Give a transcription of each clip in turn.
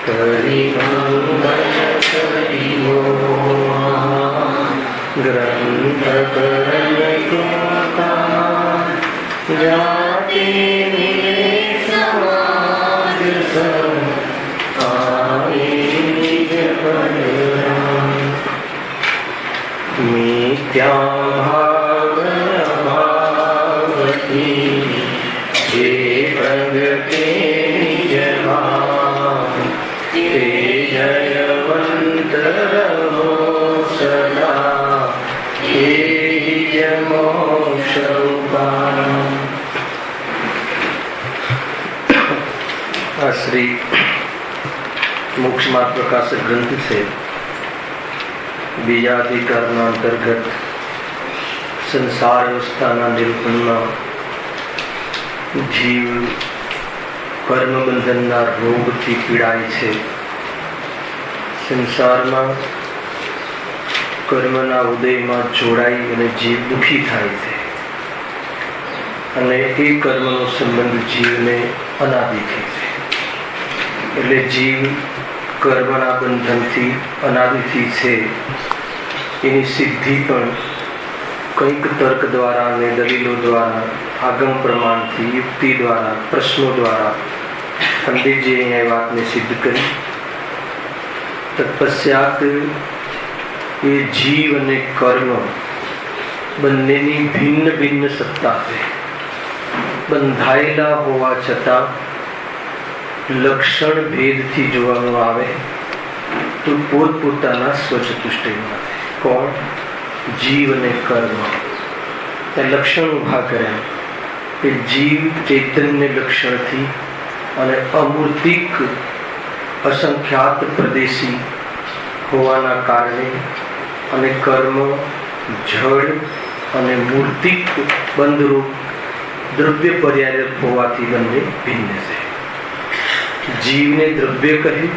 हरि ग्रंथ करण कृपा जाति समाज सब आए निज परिणाम मिथ्या भाव अभावती हे प्रगटे निज भाव हे जयवंत रहो सदा हे मोक्ष श्री मोक्ष मार्ग प्रकाशक ग्रंथ से बीजा अधिकारना अंतर्गत संसार अवस्थाना निरूपणમાં જીવ કર્મ બંધનના રોગથી પીડાય છે. સંસારમાં કર્મના ઉદયમાં જોડાઈ અને જીવ દુઃખી થાય છે અને એ કર્મનો સંબંધ જીવને અનાદિથી છે. એટલે જીવ કર્મના બંધનથી અનાદિથી છે એની સિદ્ધિ પણ કંઈક તર્ક દ્વારા અને દલીલો દ્વારા, આગમ પ્રમાણથી, યુક્તિ દ્વારા, પ્રશ્નો દ્વારા પંડિતજીએ અહીંયા એ વાતને સિદ્ધ કરી. તત્પશ્ચાત એ જીવ અને કર્મ બંનેની ભિન્ન ભિન્ન સત્તા છે. બંધાયેલા હોવા છતાં લક્ષણ ભેદથી જોવામાં આવે તો પોતપોતાના સ્વચતુષ્ટયમાં છે. કોણ? જીવ અને કર્મ. ત્યાં લક્ષણ ઉભા કર્યા કે જીવ ચૈતન્ય લક્ષણથી અને અમૂર્તિક અસંખ્યાત પ્રદેશી હોવાના કારણે અને કર્મ જળ અને મૂર્તિક બંધરૂપ દ્રવ્ય પર્યાય હોવાથી બંને ભિન્ન છે. જીવને દ્રવ્ય કહ્યું.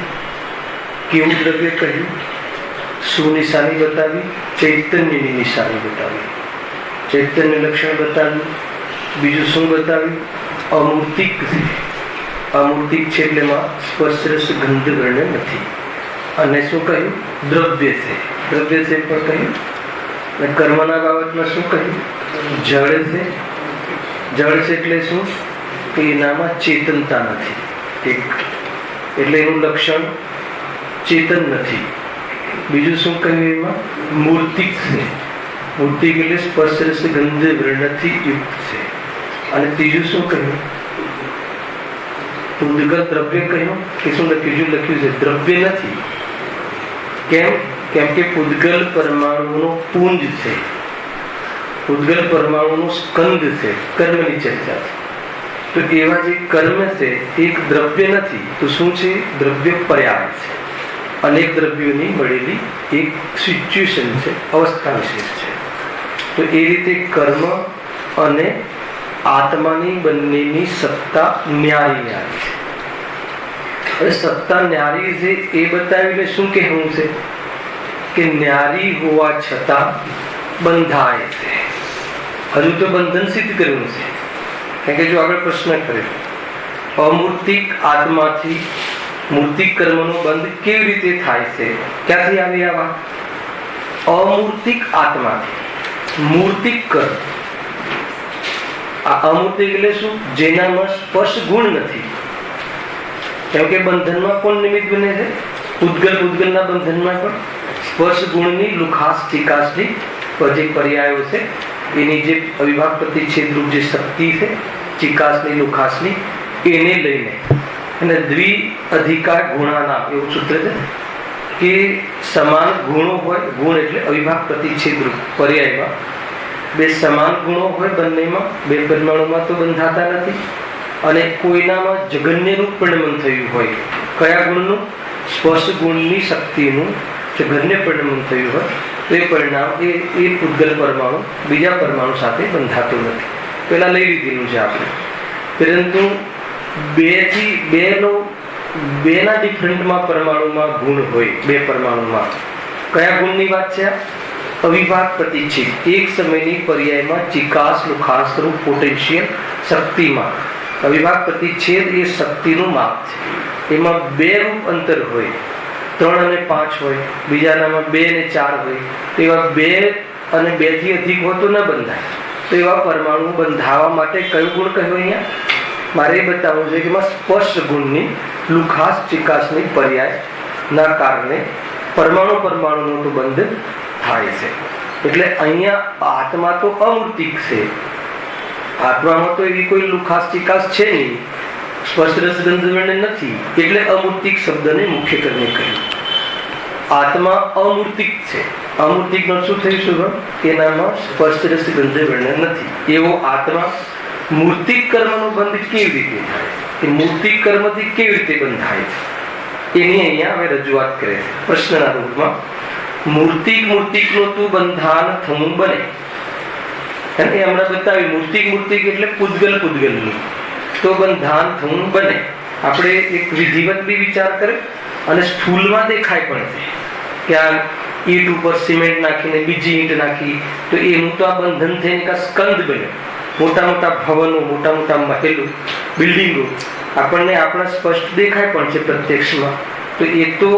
કેવું દ્રવ્ય કહ્યું? શું નિશાની બતાવી? ચૈતન્યની નિશાની બતાવી. ચૈતન્ય લક્ષણ બતાવ્યું. બીજું શું બતાવ્યું? અમૂર્તિક છે. અમૂર્તિક છે એટલે એમાં સ્પર્શ રસ ગંધ વર્ણ નથી. અને શું કહ્યું? દ્રવ્ય છે. દ્રવ્ય છે પણ કહ્યું. અને કર્મના બાબતમાં શું કહ્યું? જળ છે. જળ છે એટલે શું? કે એનામાં ચેતનતા નથી. એક એટલે એનું લક્ષણ ચેતન નથી. બીજું શું કહ્યું? એમાં મૂર્તિક છે. મૂર્તિક એટલે સ્પર્શ રસ ગંધ વર્ણથી યુક્ત છે. અને ત્રીજું શું કહ્યું? પૂદગલ દ્રવ્ય કહ્યું કે શું લખ્યું? લખ્યું છે દ્રવ્ય નથી. કેમ? કેમ કે પૂદગલ પરમાણુનો પુંજ છે. પૂદગલ પરમાણુનો સ્કંદ છે. કર્મની ચર્ચા છે. તો એવા જે કર્મ છે એક દ્રવ્ય નથી તો શું છે? દ્રવ્ય પર્યાય છે. અનેક દ્રવ્યોની મળેલી એક સિચ્યુએશન છે, અવસ્થા વિશેષ છે. તો એ રીતે કર્મ અને આત્માની બંનેની સત્તા ન્યારી ન્યારી છે. હવે સત્તા ન્યારી છે એ બતાવીને શું કહેવું છે? કે ન્યારી હોવા છતાં બંધાય છે. હજુ તો બંધન સિદ્ધ કર્યું છે. કારણ કે જો આગળ પ્રશ્ન કર્યો અમૂર્તિક આત્માથી મૂર્તિક કર્મનો બંધ કેવી રીતે થાય છે? ક્યાંથી આવી આ વાત? અમૂર્તિક આત્માથી મૂર્તિક કર્મ. આ અમૂર્તિક એટલે શું? જેનામાં સ્પર્શ ગુણ નથી. કેમ કે બંધનમાં કોણ નિમિત્ત બને છે? પૂદગલના બંધનમાં પણ સ્પર્શ ગુણની લુખાસ ચિકાસની જે પર્યાયો છે એની જે અવિભાગ પ્રતિછેદરૂપ જે શક્તિ છે ચિકાસની લુખાસની એને લઈને અને દ્વિ અધિકાર ગુણાના એવું સૂત્ર છે કે સમાન ગુણો હોય. ગુણ એટલે અવિભાગ પ્રતિછેદરૂપ પર્યાયમાં બે સમાન ગુણો હોય બંનેમાં, બે પરમાણુમાં તો બંધાતા નથી. અને કોઈનામાં જગન્ય રૂપ પરિણમન થયું હોય. કયા ગુણનું? સ્પર્શ ગુણની શક્તિનું જગન્ય પરિણમન થયું હોય તો એ પરિણામ એ પૂદગલ પરમાણુ બીજા પરમાણુ સાથે બંધાતું નથી. પેલા લઈ લીધેલું છે આપણે. પરંતુ બેના ડિફરન્ટમાં પરમાણુમાં ગુણ હોય. બે પરમાણુમાં કયા ગુણની વાત છે? અવિભાગ પ્રતિચ્છેદ. એક સમયની પર્યાયમાં ચિકાસ લુખાસ રૂપ પોટેન્શિયલ શક્તિમાં અવિભાગ પ્રતિચ્છેદ એ શક્તિનું માપ છે. એમાં 2 રૂપ અંતર હોય, 3 અને 5 હોય, બીજાનામાં 2 અને 4 હોય, તો એવા 2 અને 2 થી અધિક હોય તો ન બંધાય. તો એવા પરમાણુ બંધાવવા માટે કયો ગુણ કહ્યો અહીંયા? મારે એ બતાવવું છે કે એમાં સ્પષ્ટ ગુણની લુખાસ ચિકાસની પર્યાયના કારણે પરમાણુનો તો બંધ થાય છે. એટલે અહીંયા આત્મા તો અમૂર્તિક છે, આત્મામાં તો એવી કોઈ લુખાસ ચિકાસ છે નહીં, સ્પષ્ટ રસ ગંધ વર્ણ નથી, એટલે અમૂર્તિક શબ્દને મુખ્ય કરીને કહ્યું. આત્મા અમૂર્તિક છે. અમૂર્તિક નો શું થયું શુભમ? એનામાં સ્પષ્ટ રસ ગંધ વર્ણ નથી. એવો આત્મા મૂર્તિક કર્મનો બંધ કેવી રીતે થાય? એ મૂર્તિક કર્મથી કેવી રીતે બંધાય છે એની અહીંયા હવે રજૂઆત કરે છે પ્રશ્નના રૂપમાં. મૂર્તિકનું તું બંધાન થવું બને. અને એ હમણાં બતાવ્યું, મૂર્તિક એટલે પૂતગલનું તો બંધાન થવું બને. આપણે એક વિધિવત બી વિચાર કરે અને સ્થૂલમાં દેખાય પણ છે કે આ ઈંટ ઉપર સિમેન્ટ નાખીને બીજી ઈંટ નાખી તો એનું તો આ બંધન થઈને સ્કંદ બન્યો. મોટા મોટા ભવનો, મોટા મોટા મહેલો, બિલ્ડિંગો આપણને આપણા સ્પષ્ટ દેખાય પણ છે પ્રત્યક્ષમાં. તો એ તો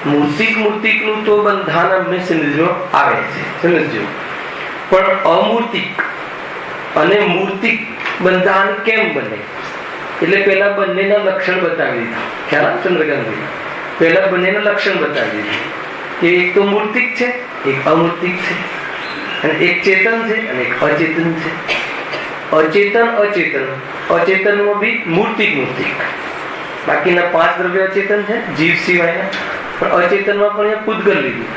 મૂર્તિકનું તો બંધાન અમને સમજમાં આવે છે, સમજજો. પણ અમૂર્તિક અને મૂર્તિક બંધાન કેમ બને? એટલે પેલા બંનેના લક્ષણ બતાવી દીધા. ખ્યાલ ચંદ્રકાંતભાઈ? પેલા બંનેના લક્ષણ બતાવી દીધા કે એક તો મૂર્તિક છે, એક અમૂર્તિક છે, અને એક ચેતન છે અને એક અચેતન છે. અચેતનમાં બી મૂર્તિક. બાકીના 5 દ્રવ્ય અચેતન છે, જીવ સિવાયના. પણ અચેતનમાં પણ પૂતગલ લીધું.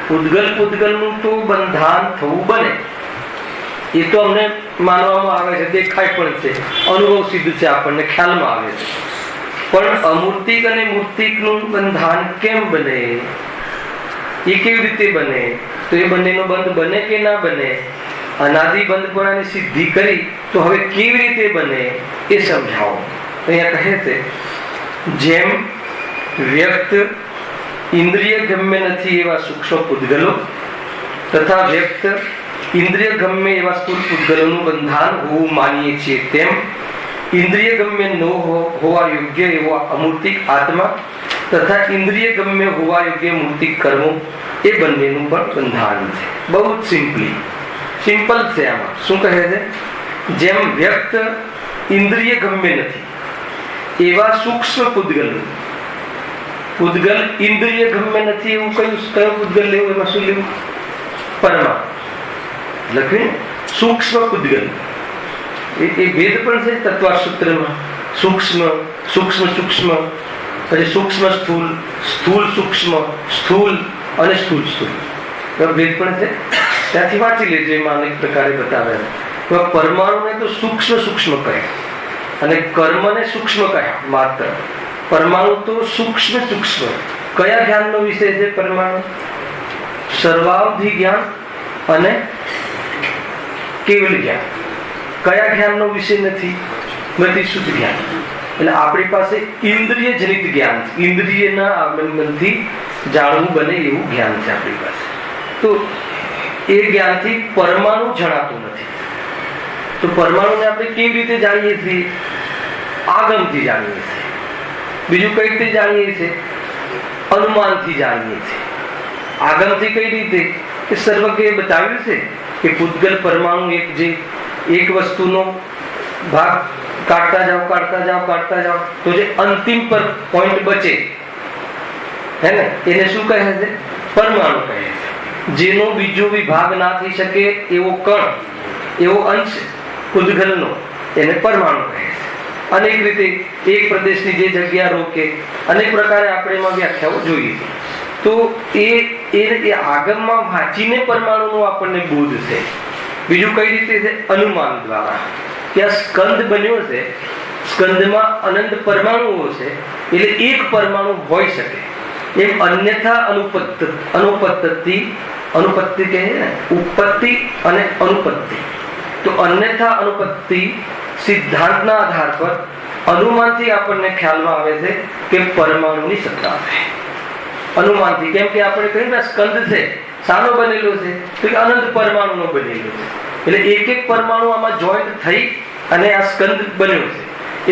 પૂતગલનું તો બંધાન થવું બને. એ તો અમને માનવામાં આવે છે, દેખાય પણ છે, અનુભવ સિદ્ધ છે, આપણને ખ્યાલમાં આવે છે. પણ અમૂર્તિક અને મૂર્તિકનું બંધાન કેમ બને? એ કેવી રીતે બને? તો એ બંનેનો બંધ બને કે ના બને? અનાદિ બંધપણાની સિદ્ધિ કરી તો હવે કેવી રીતે બને એ સમજાવો. અહીંયા કહે છે, જેમ વ્યક્ત ઇન્દ્રિય ગમ્ય નથી એવા સૂક્ષ્મ પૂતગલો તથા વ્યક્ત ઇન્દ્રિય ગમ્ય એવા સ્થૂળ પૂતગલોનું બંધાન હોવું માનીએ છીએ, તેમ ઇન્દ્રિય ગમ્ય ન હોવા યોગ્ય એવો અમૂર્તિક આત્મા તથા ઇન્દ્રિય ગમ્ય હોવા યોગ્ય મૂર્તિક કર્મો એ બંનેનું પણ બંધાન છે. બહુ જ સિમ્પલ છે. આમાં શું કહે છે? જેમ વ્યક્ત ઇન્દ્રિય ગમ્ય નથી એવા સૂક્ષ્મ પૂતગલ ઇન્દ્રિય ગમ્ય નથી એવું કયો પૂતગલ લેવું? એમાં શું લેવું? પરમા લખ્યું સૂક્ષ્મ પૂતગલ. એ ભેદ પણ છે તત્વા સૂત્રમાં. સૂક્ષ્મ પછી સૂક્ષ્મ સ્થૂલ સૂક્ષ્મ, સ્થૂલ અને સ્થૂલ ભેદ પણ છે. ત્યાંથી વાંચી લેજો. એમાં અનેક પ્રકારે બતાવ્યા. પરમાણુને તો સૂક્ષ્મ કહે અને કર્મને સૂક્ષ્મ કહે માત્ર. પરમાણુ તો સૂક્ષ્મ. કયા જ્ઞાનનો વિષય છે પરમાણુ? સર્વાવધિ જ્ઞાન અને કેવલ જ્ઞાન. કયા જ્ઞાનનો વિષય નથી? બધી શુદ્ધ જ્ઞાન. એટલે આપણી પાસે ઇન્દ્રિય જનિત જ્ઞાન છે. ઇન્દ્રિયના આગમનથી જાણવું બને એવું જ્ઞાન છે આપણી પાસે. તો એ જ્ઞાનથી પરમાણુ જણાતું નથી. તો પરમાણુને આપણે કેવી રીતે જાણીએ છીએ? આગમથી જાણીએ છીએ. બીજું કઈ રીતે જાણીએ છીએ? અનુમાનથી જાણીએ છીએ. આગમથી કઈ રીતે? કે સર્વજ્ઞએ બતાવ્યું છે કે પૂતગલ પરમાણુ એક વસ્તુનો ભાગ કાઢતા જાઓ તો જે અંતિમ પર પોઈન્ટ બચે હે ને, એને શું કહે છે? પરમાણુ કહે છે. જેનો બીજો વિભાગ ના થઈ શકે એવો કણ, એવો અંશ પૂતગલનો, એને પરમાણુ કહે છે. અનેક રીતે એક પ્રદેશની જે જગ્યા રોકે, અનેક પ્રકારે આપણે એમાં વ્યાખ્યાઓ જોઈએ. તો એ આગમમાં વાંચીને પરમાણુનો આપણને બોધ છે. બીજું કઈ રીતે છે? અનુમાન દ્વારા. કે આ સ્કંદ બન્યો છે, સ્કંદમાં અનંત પરમાણુઓ છે, એટલે એક પરમાણુ હોઈ શકે. એમ અન્યથા અનુપત્તિ કહે ને, ઉત્પત્તિ અને અનુપત્તિ. તો અન્યથા અનુપત્તિ સિદ્ધાંતના આધાર પર અનુમાનથી આપણને ખ્યાલમાં આવે છે કે પરમાણુની સત્તા છે. અનુમાનથી. કેમ કે આપણે કહ્યું ને સ્કંદ છે, શાનો બનેલો છે? તો અનંત પરમાણુનો બનેલો છે. એટલે એક પરમાણુ આમાં જોઈન્ટ થઈ અને આ સ્કંદ બન્યો છે.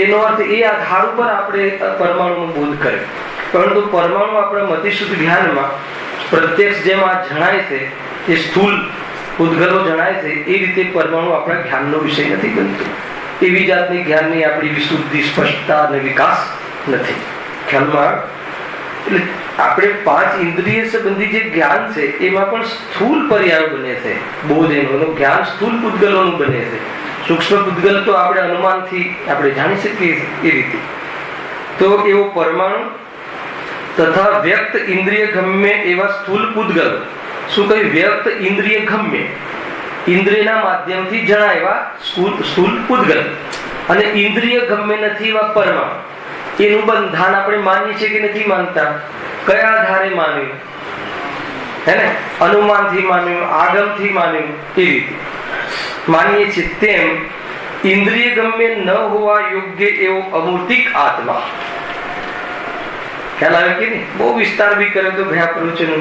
એનો અર્થ એ આધાર ઉપર આપણે પરમાણુનો બોધ કર્યો. પરંતુ પરમાણુ આપણા મતિશુદ્ધ જ્ઞાનમાં પ્રત્યક્ષ જેમ આ જણાય છે એ સ્થૂલ પૂતગલો જણાય છે એ રીતે પરમાણુ આપણા જ્ઞાનનો વિષય નથી બનતો. એવી જાતની જ્ઞાનની આપણી વિશુદ્ધિ, સ્પષ્ટતા અને વિકાસ નથી ખ્યાલમાં. એટલે આપણે 5 ઇન્દ્રિય સંબંધી જે જ્ઞાન છે એમાં પણ સ્થૂલ પર્યાયો બને છે. બોધ એનું જ્ઞાન સ્થૂલ પૂતગલોનું બને છે. સૂક્ષ્મ પૂતગલ તો આપણે અનુમાનથી આપણે જાણી શકીએ એ રીતે. તો એવો પરમાણુ તથા વ્યક્ત ઇન્દ્રિય ગમ્ય એવા સ્થૂલ પૂતગલ. શું કહ્યું? વ્યક્ત ઇન્દ્રિય ગમ્ય, ઇન્દ્રિયના માધ્યમથી જણાય એવા સ્થૂલ પૂતગલ અને ઇન્દ્રિય ગમ્ય નથી એવા પરમાણુ. એનું બંધાન આપણે માનીએ છીએ કે નથી માનતા? કયા આધારે માન્યું? હે ને? અનુમાનથી માન્યું, આગમથી માન્યું, એ રીતે માનીએ છીએ. તેમ ઇન્દ્રિય ગમ્ય ન હોવા યોગ્ય એવો અમૂર્તિક આત્મા. ખ્યાલ આવે કે નહીં? બહુ વિસ્તાર બી કર્યો તો ગયા પ્રવચનો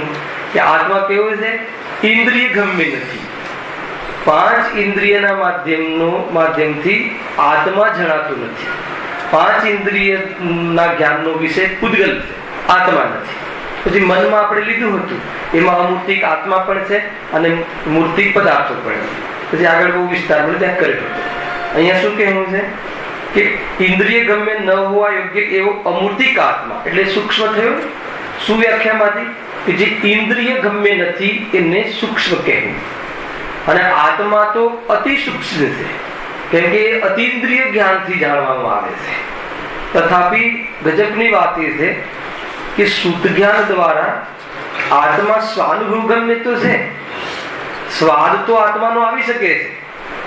કે આત્મા કેવો છે? ઇન્દ્રિય ગમ્ય નથી. 5 ઇન્દ્રિયના માધ્યમથી આત્મા જણાતું નથી. 5 ઇન્દ્રિયના જ્ઞાનનો વિષય પૂતગલ છે, આત્મા નથી. પછી મનમાં આપણે લીધું હતું એમાં અમૂર્તિક આત્મા પણ છે અને મૂર્તિક પદાર્થો પણ છે. પછી આગળ બહુ વિસ્તાર ત્યાં કર્યો. અહીંયા શું કહેવું છે કે ઇન્દ્રિય ગમ્ય ન હોવા યોગ્ય એવો અમૂર્તિક આત્મા એટલે સૂક્ષ્મ થયો. શું વ્યાખ્યામાંથી? કે જે ઇન્દ્રિય ગમ્ય નથી એને સૂક્ષ્મ કહેવું. અને આત્મા તો અતિ સૂક્ષ્મ છે, કેમ કે અતિન્દ્રિય જ્ઞાનથી જાણવામાં આવે છે. તથાપી ગજબની વાત એ છે કે શુદ્ધ જ્ઞાન દ્વારા આત્મા સ્વાનુભવ ગમ્ય તો છે. સ્વાદ તો આત્માનો આવી શકે છે,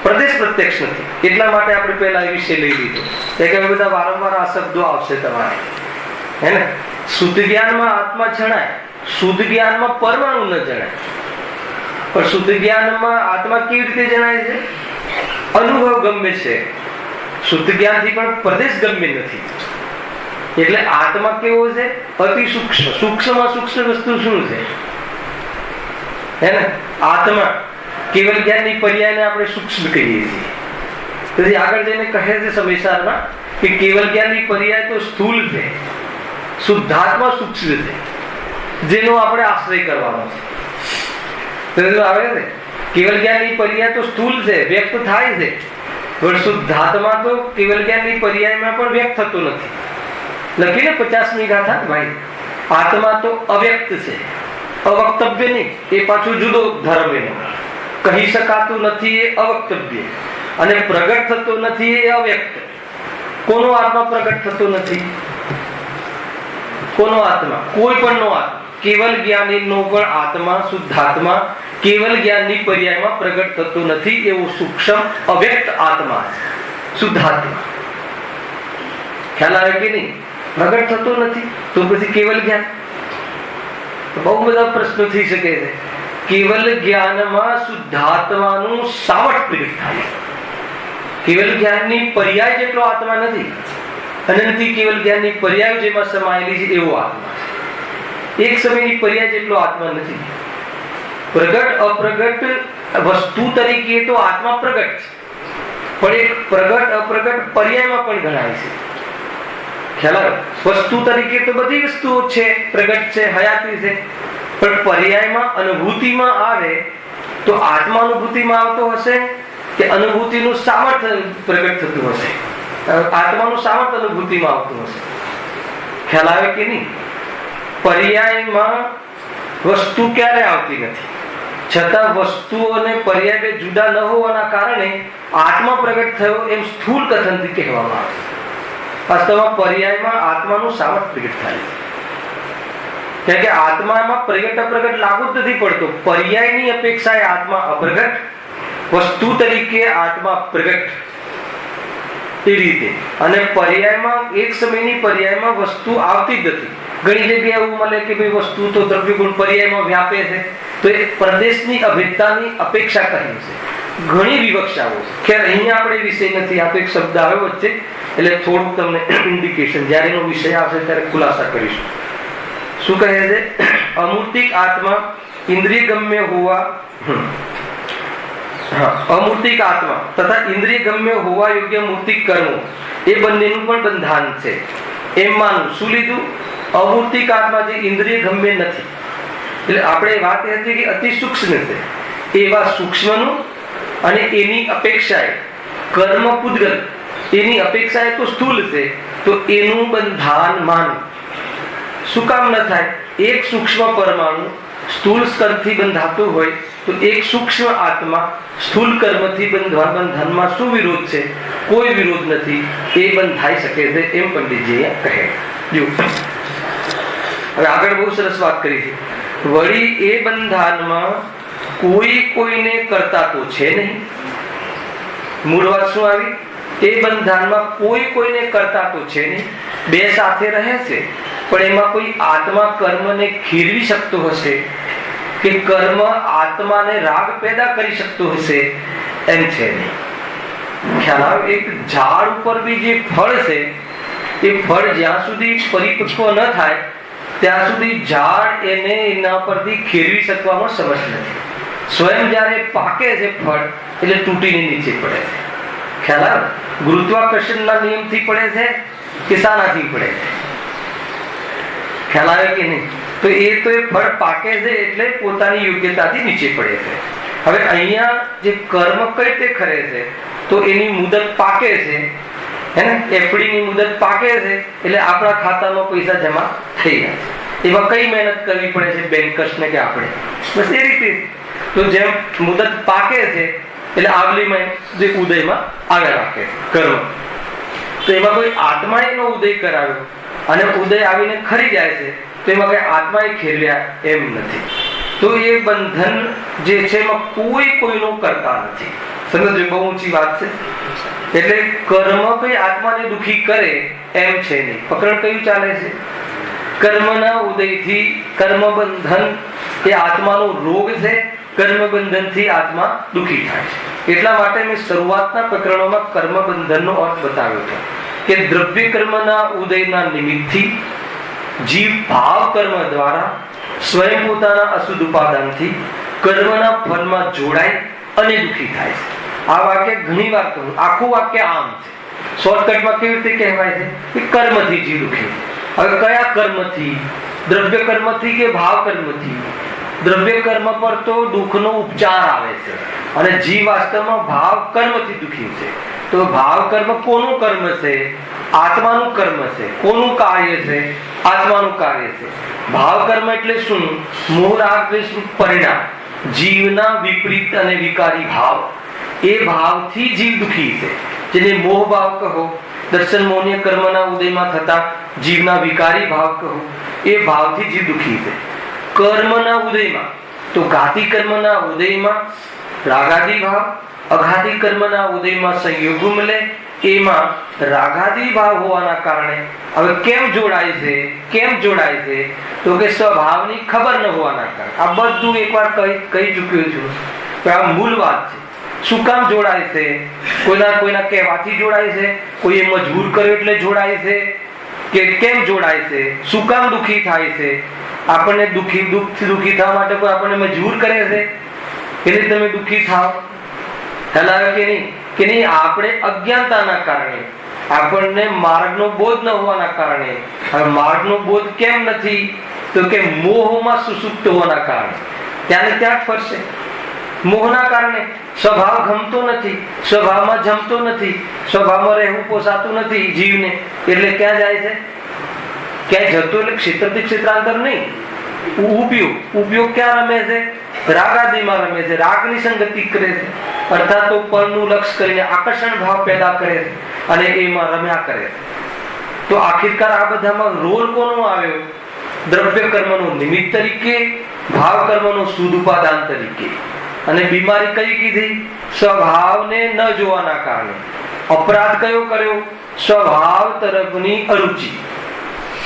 પ્રદેશ પ્રત્યક્ષ નથી. એટલા માટે આપણે પહેલા એ વિષય લઈ લીધો કે બધા વારંવાર આ શબ્દો આવશે તમારે, હે ને? શુદ્ધ જ્ઞાનમાં આત્મા જણાય, શુદ્ધ જ્ઞાનમાં પરમાણુ ન જણાય. પણ શુદ્ધ જ્ઞાનમાં આત્મા કેવી રીતે જણાય છે? અનુભવ ગમ્ય છે. શુદ્ધ જ્ઞાનથી પણ પ્રદેશ ગમ્ય નથી. એટલે આત્મા કેવો છે? અતિ સૂક્ષ્મ. સૂક્ષ્મમાં સૂક્ષ્મ વસ્તુ શું છે? હે ને? આત્મા કેવલ જ્ઞાનની પર્યાયને આપણે સૂક્ષ્મ કહીએ છીએ. તેથી આગળ જઈને કહે છે સમયસારમાં કે કેવલ જ્ઞાનની પર્યાય તો સ્થૂલ છે, શુદ્ધાત્મા સૂક્ષ્મ છે, જેનો આપણે આશ્રય કરવાનો છે. આવે છે કેવલ જ્ઞાનની પર્યાય તો સ્થૂલ છે, વ્યક્ત થાય છે, પણ શુદ્ધાત્મા તો કેવલ જ્ઞાનની પર્યાયમાં પણ વ્યક્ત થતો નથી. લખીને 50મી ગાથા ભાઈ, આત્મા તો અવ્યક્ત છે, અવક્તવ્ય નહીં. એ પાછું જુદો ધર્મ એનો. કહી શકાતું નથી એ અવક્તવ્ય, અને પ્રગટ થતો નથી એ અવ્યક્ત. કોનો આત્મા પ્રગટ થતો નથી? કોનો આત્મા? કોઈ પણ નો આત્મા. કેવલ જ્ઞાનીનો પણ આત્મા, શુદ્ધાત્મા કેવલ જ્ઞાનની પર્યાયમાં પ્રગટ થતો નથી. એવો સૂક્ષ્મ અવ્યક્ત આત્મા છે શુદ્ધાત્મા. ખ્યાલ આવે કે નહીં? પ્રગટ થતો નથી તો પછી કેવલ જ્ઞાન? બહુ બધા પ્રશ્નો થઈ શકે છે. કેવલ જ્ઞાનમાં શુદ્ધાત્માનું સાવટ પ્રગટ થાય. કેવલ જ્ઞાનની પર્યાય જેટલો આત્મા નથી. અનંતી કેવલ જ્ઞાનની પર્યાય જેમાં સમાયેલી છે એવો આત્મા છે. એક સમયની પર્યાય જેટલો આત્મા નથી. પ્રગટ અપ્રગટ વસ્તુ તરીકે તો આત્મા પ્રગટ છે, પણ એક પ્રગટ અપ્રગટ પર્યાયમાં પણ ગણાય છે. ખ્યાલ? વસ્તુ તરીકે તો બધી વસ્તુઓ છે, પ્રગટ છે, હયાતી છે, પણ પર્યાયમાં અનુભૂતિમાં આવે તો આત્મા અનુભૂતિમાં આવતો હશે કે અનુભૂતિનું સામર્થ્ય પ્રગટ થતું હશે? આત્માનું સામર્થ્ય અનુભૂતિમાં આવતું હશે. ખ્યાલ આવે કે નહીં? પર્યાયમાં વસ્તુ ક્યારે આવતી નથી, છતાં વસ્તુ અને પર્યાય બે જુદા ન હોવાના કારણે આત્મા પ્રગટ થયો એમ સ્થૂળ કથનથી કહેવામાં આવે. વાસ્તવમાં પર્યાયમાં આત્માનું સામર્થ્ય પ્રગટ થાય છે. કારણ કે આત્મામાં પ્રગટ અપ્રગટ લાગુ જ નથી પડતો. પર્યાયની અપેક્ષાએ આત્મા અપ્રગટ, વસ્તુ તરીકે આત્મા પ્રગટ, એ રીતે. અને પર્યાયમાં એક સમયની પર્યાયમાં વસ્તુ આવતી જ નથી. ઘણી જગ્યાએ એવું મળે કે ભાઈ વસ્તુ તો દ્રવ્ય ગુણ પર્યાયમાં વ્યાપે છે, તો એ પ્રદેશની અભેદતાની અપેક્ષા કરી છે. ઘણી વિવક્ષાઓ છે. ખેર અહીંયા આપણે વિષય નથી. આ તો એક શબ્દ આવ્યો વચ્ચે, એટલે થોડુંક તમને ઇન્ડિકેશન, જ્યારે એનો વિષય આવશે ત્યારે ખુલાસા કરીશું. શું કહે છે? અમૂર્તિક આત્મા ઇન્દ્રિય ગમ્ય હોવા, અમૂર્તિક આત્મા તથા ઇન્દ્રિય ગમ્ય હોવા યોગ્ય મૂર્તિક કર્મો એ બંનેનું પણ બંધાન છે એમ માનવું. શું લીધું? અમૂર્તિક આત્મા જે ઇન્દ્રિય ગમ્ય નથી. એટલે આપણે વાત એ હતી કે અતિ સૂક્ષ્મ છે, એવા સૂક્ષ્મનું અને એની અપેક્ષાએ કર્મ પૂતગલ, એની અપેક્ષાએ તો સ્થૂલ છે, તો એનું બંધાન માનવું શું કામ ન થાય? એક સૂક્ષ્મ પરમાણુ સ્થૂળ સ્તરથી બંધાતું હોય તો એક સૂક્ષ્મ આત્મા સ્થૂળ કર્મથી બંધનમાં શું વિરોધ છે? કોઈ વિરોધ નથી, એ બંધાઈ શકે છે, એમ પંડિતજી કહે. જો હવે આગળ બહુ સરસ વાત કરી છે. વળી એ બંધાનમાં કોઈ કોઈને કરતા તો છે નહીં. મૂળ વાત શું આવી? એ બંધાનમાં કોઈ કોઈને કરતા તો છે નહીં. બે સાથે રહે છે, પણ એમાં કોઈ આત્મા કર્મને ખીરવી શકતો હશે કે કર્મ આત્માને રાગ પેદા કરી શકતો હશે? એમ છે નહીં. ખ્યાલ આવે? એક ઝાડ ઉપર બી જે ફળ છે, એ ફળ જ્યાં સુધી પરિપક્વ ન થાય ત્યાં સુધી ઝાડ એને એના પરથી ખેરવી શકવામાં સમર્થ નથી. સ્વયં જ્યારે પાકે છે ફળ, એટલે તૂટીને નીચે પડે છે. ખ્યાલ આવે? ગુરુત્વાકર્ષણના નિયમથી પડે છે કે શાનાથી પડે છે? ખ્યાલ આવે કે નહીં? તો એ ફળ પાકે છે એટલે પોતાની યોગ્યતાથી નીચે પડે છે. હવે અહીંયા જે કર્મ કઈ રીતે ખરે છે, તો એની મુદત પાકે છે, હે ને? એફડીની મુદત પાકે છે એટલે આપણા ખાતામાં પૈસા જમા થઈ ગયા છે. એમાં કઈ મહેનત કરવી પડે છે બેન્કર્સને કે આપણે? બસ એ રીતે. તો જેમ મુદત પાકે છે એટલે આગલીમાં જે ઉદયમાં આગળ રાખે કર્મ, તો એમાં કોઈ આત્મા એનો ઉદય કરાવ્યો અને ઉદય આવીને ખરી જાય છે, તો એમાં કઈ આત્માએ ખેરવ્યા એમ નથી. તો એ બંધન જે છે એમાં કોઈ કોઈનો કરતા નથી. સમજો, બહુ ઊંચી વાત છે. એટલે કર્મ કઈ આત્માને દુખી કરે એમ છે નહીં. પ્રકરણ કયું ચાલે છે? કર્મના ઉદયથી કર્મ બંધન એ આત્માનો રોગ છે. કર્મ બંધનથી આત્મા દુખી થાય છે. એટલા માટે મેં શરૂઆતના પ્રકરણોમાં કર્મ બંધનનો અર્થ બતાવ્યો હતો કે દ્રવ્ય કર્મના ઉદયના નિમિત્તથી જીવ ભાવ કર્મ દ્વારા સ્વયં પોતાના અશુદ્ધ ઉપાદાનથી કર્મના ફળમાં જોડાય અને દુખી થાય છે. આ વાક્ય ઘણી વાર કહું, આખું વાક્ય આમ છે. શોર્ટકટમાં કેવી રીતે કહેવાય છે કે કર્મથી જીવ દુખી. હવે કયા કર્મથી? દ્રવ્ય કર્મથી કે ભાવ કર્મથી? દ્રવ્ય કર્મ પર તો દુઃખનો ઉપચાર આવે છે અને જીવ વાસ્તવમાં ભાવ કર્મથી દુખી છે. તો ભાવ કર્મ કોનું કર્મ છે? આત્માનું કર્મ છે. કોનું કાર્ય છે? આત્માનું કાર્ય છે. ભાવ કર્મ એટલે શું? મોહ રાગ દ્વેષનું પરિણામ, જીવના વિપરીત અને વિકારી ભાવ. એ ભાવથી જીવ દુખી છે, જેને મોહ ભાવ કહો, દર્શન મોહનીય કર્મના ઉદયમાં થતા જીવના વિકારી ભાવ કહો, એ ભાવથી જીવ દુખી છે. કર્મના ઉદયમાં તો ઘાતી કર્મના ઉદયમાં રાગાદી ભાવ, અઘાતી કર્મના ઉદયમાં સંયોગ મળે. એમાં રાગાદી ભાવ હોવાના કારણે હવે કેમ જોડાય છે? કેમ જોડાય છે? તો કે સ્વભાવની ખબર ન હોવાના કારણે. આ બધું એકવાર કહી ચૂક્યો છું કે આ મૂળ વાત છે. શું કામ જોડાય છે? કોઈના કહેવાથી જોડાય છે? કોઈએ મજબૂર કર્યો એટલે જોડાય છે કે કેમ જોડાય છે? શું કામ દુઃખી થાય છે? આપણને દુઃખથી દુઃખી થવા માટે કોઈ આપણને મજબૂર કરે છે એટલે તમે દુઃખી થાવ? ખ્યાલ કે નહીં? કે નહીં, આપણે અજ્ઞાનતાના કારણે, આપણને માર્ગનો બોધ ન હોવાના કારણે. હવે માર્ગનો બોધ કેમ નથી? તો કે મોહમાં સુસુપ્ત હોવાના કારણે. ત્યાં ને ત્યાં જ ફરશે. મોહના કારણે સ્વભાવ ગમતો નથી, સ્વભાવમાં જમતો નથી, સ્વભાવમાં રહેવું પોસાતું નથી જીવને, એટલે ક્યાં જાય છે? ક્યાંય જતો એટલે ક્ષેત્રથી ક્ષેત્રાંતર નહીં. ઉપયોગ ક્યાં રમે છે? રાગાદીમાં રમે છે, રાગની સંગતિ કરે છે, અર્થાત તો પરનું લક્ષ કરીને આકર્ષણ ભાવ પેદા કરે છે અને એમાં રમ્યા કરે છે. તો આખિરકાર આ બધામાં રોલ કોનો આવ્યો? દ્રવ્ય કર્મનો નિમિત્ત તરીકે, ભાવ કર્મનો શુદ્ધ ઉપાદાન તરીકે. અને બીમારી કઈ કીધી? સ્વભાવને ન જોવાના કારણે. અપરાધ કયો કર્યો? સ્વભાવ તરફની અરુચિ.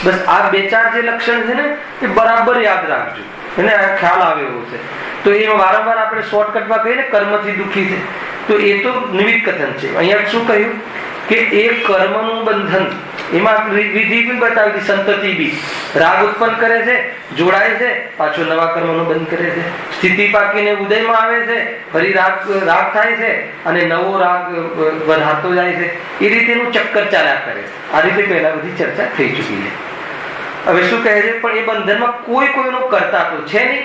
બસ આ બે ચાર જે લક્ષણ છે ને એ બરાબર યાદ રાખજો, એને ખ્યાલ આવે એવો છે. તો એ વારંવાર આપણે શોર્ટકટમાં કહીએ ને કર્મથી દુઃખી છે, તો એ તો નિમિત્ત કથન છે. અહીંયા શું કહ્યું કે એ કર્મનું બંધન, એમાં વિધિ બી બતાવી, સંતતિ બી. રાગ ઉત્પન્ન કરે છે, જોડાય છે, પાછો નવા કર્મનું બંધ કરે છે. સ્થિતિ પાકીને ઉદયમાં આવે છે, ફરી રાગ થાય છે અને નવો રાગ વધારતો જાય છે. એ રીતેનું ચક્કર ચાલ્યા કરે છે. આ રીતે પહેલા બધી ચર્ચા થઈ ચૂકી છે. હવે શું કહે છે? પણ એ બંધનમાં કોઈ કોઈનો કરતા તો છે નહીં,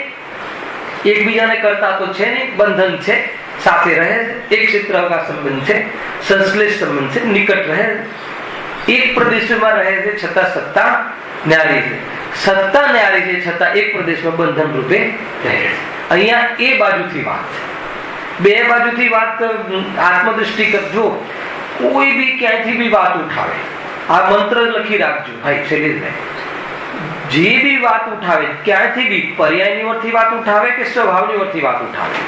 એકબીજાને કરતા તો છે નહીં, બંધન છે, સાથે રહે છે, એક ક્ષેત્ર કા સંબંધ છે, સંશ્લેષ સંબંધ છે, નિકટ રહે છે, એક પ્રદેશમાં રહે છે છતાં સત્તા ન્યારી છે, સત્તા ન્યારી છે છતાં એક પ્રદેશમાં બંધન રૂપે રહે છે. અહીંયા એ બાજુથી વાત છે, બે બાજુથી વાત. આત્મદૃષ્ટિ કરજો, કોઈ બી ક્યાંયથી બી વાત ઉઠાવે, આ મંત્ર લખી રાખજો ભાઈ શૈલેષભાઈ, જે બી વાત ઉઠાવે ક્યાંથી બી પર્યાયની ઓરથી વાત ઉઠાવે કે સ્વભાવની ઓરથી વાત ઉઠાવે,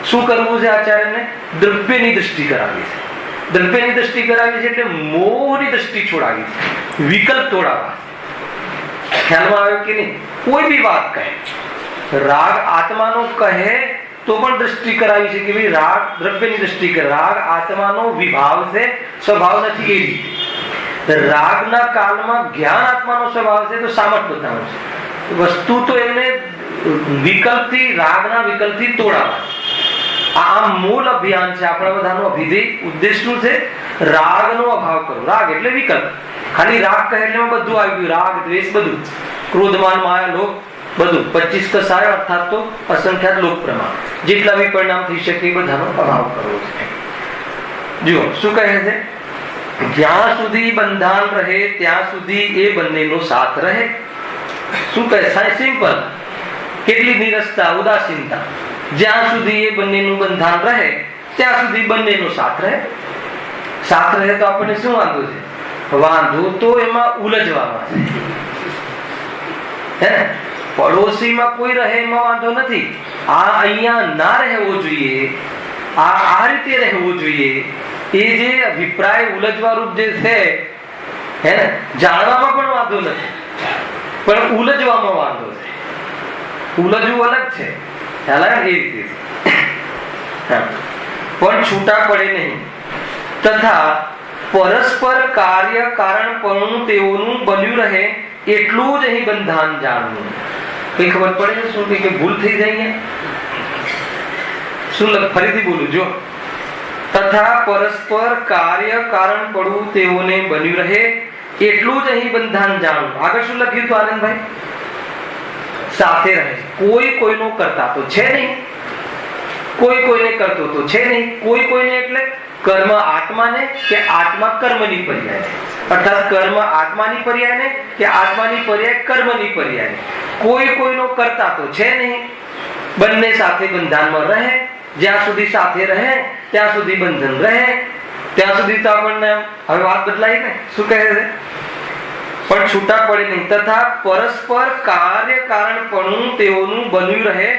શું કરવું છે? આચાર્યને દ્રવ્યની દૃષ્ટિ કરાવી છે. દ્રવ્યની દૃષ્ટિ કરાવી છે એટલે મોહની દૃષ્ટિ છોડાવી છે, વિકલ્પ તોડાવવા. ખ્યાલમાં આવ્યો કે નહીં? કોઈ બી વાત કહે, રાગ આત્માનો કહે તો પણ દૃષ્ટિ કરાવી છે કે ભાઈ રાગ દ્રવ્યની દૃષ્ટિ કરે. રાગ આત્માનો વિભાવ છે, સ્વભાવ નથી. એ રીતે રાગના કાળમાં જ્ઞાન આત્માનો સ્વભાવ છે તો સામર્થ્ય બતાવે છે. વસ્તુ તો એમને વિકલ્પથી, રાગના વિકલ્પથી તોડાવવા. આ મૂળ અભિયાન છે આપણા બધાનો. અભિધેય ઉદ્દેશ શું છે? રાગનો અભાવ કરો. રાગ એટલે વિકલ્પ. ખાલી રાગ કહે એટલે બધું આવી ગયું, રાગ દ્વેષ બધું, ક્રોધમાન માયા લોભ બધું 25 કસાય અર્થાત તો અસંખ્યાત લોક પ્રમાણ, જેટલા બી પરિણામ થઈ શકે એ બધાનો અભાવ કરવો છે. જુઓ શું કહે છે? જ્યાં સુધી બંધાન રહે ત્યાં સુધી એ બંનેનો સાથ રહે. શું કહે? સિમ્પલ. કેટલી નિરસતા, ઉદાસીનતા. જ્યાં સુધી એ બંનેનું બંધાન રહે ત્યાં સુધી બંનેનો સાથ રહે. સાથ રહે તો આપણને શું વાંધો છે? વાંધો તો એમાં ઉલझવામાં છે, હે ને? પડોશીમાં કોઈ રહે એમાં વાંધો નથી. આ અહીંયા ના રહેવો જોઈએ, આ રીતે રહેવું જોઈએ. એ જે અભિપ્રાય ઉલझવા રૂપ જે છે, હે ને, જાણવામાં પણ વાંધો નથી, પણ ઉલझવામાં વાંધો છે. ઉલझવું અલગ છે, ખ્યાલ આવે? એ રીતે પણ છૂટા પડે નહીં. તથા પરસ્પર કાર્ય કારણ પણ તેઓનું બન્યું રહે એટલું જ અહીં બંધાન જાણવું. કઈ ખબર પડે છે? શું કે ભૂલ થઈ જાય? શું ફરીથી બોલું જો. તથા પરસ્પર કાર્ય કારણ પડવું તેઓને બન્યું રહે એટલું જ અહીં બંધાન જાણવું. આગળ શું લખ્યું હતું આનંદભાઈ? સાથે રહે. કોઈ કોઈનો કરતા તો છે નહીં, કોઈ કોઈને કરતો તો છે નહીં. કોઈ કોઈને એટલે કર્મ આત્માને કે આત્મા કર્મની પર્યાય, અર્થાત કર્મ આત્માની પર્યાય કે આત્માની પર્યાય કર્મની પર્યાય. કોઈ કોઈનો કરતા તો છે નહીં. બંને સાથે બંધાનમાં રહે. જ્યાં સુધી સાથે રહે ત્યાં સુધી બંધન રહે. ત્યાં સુધી તો આપણને હવે વાત બદલાઈ ને? શું કહે છે? પણ છૂટા પડે નહીં. તથા પરસ્પર કાર્ય કારણ પણ તેઓનું બન્યું રહે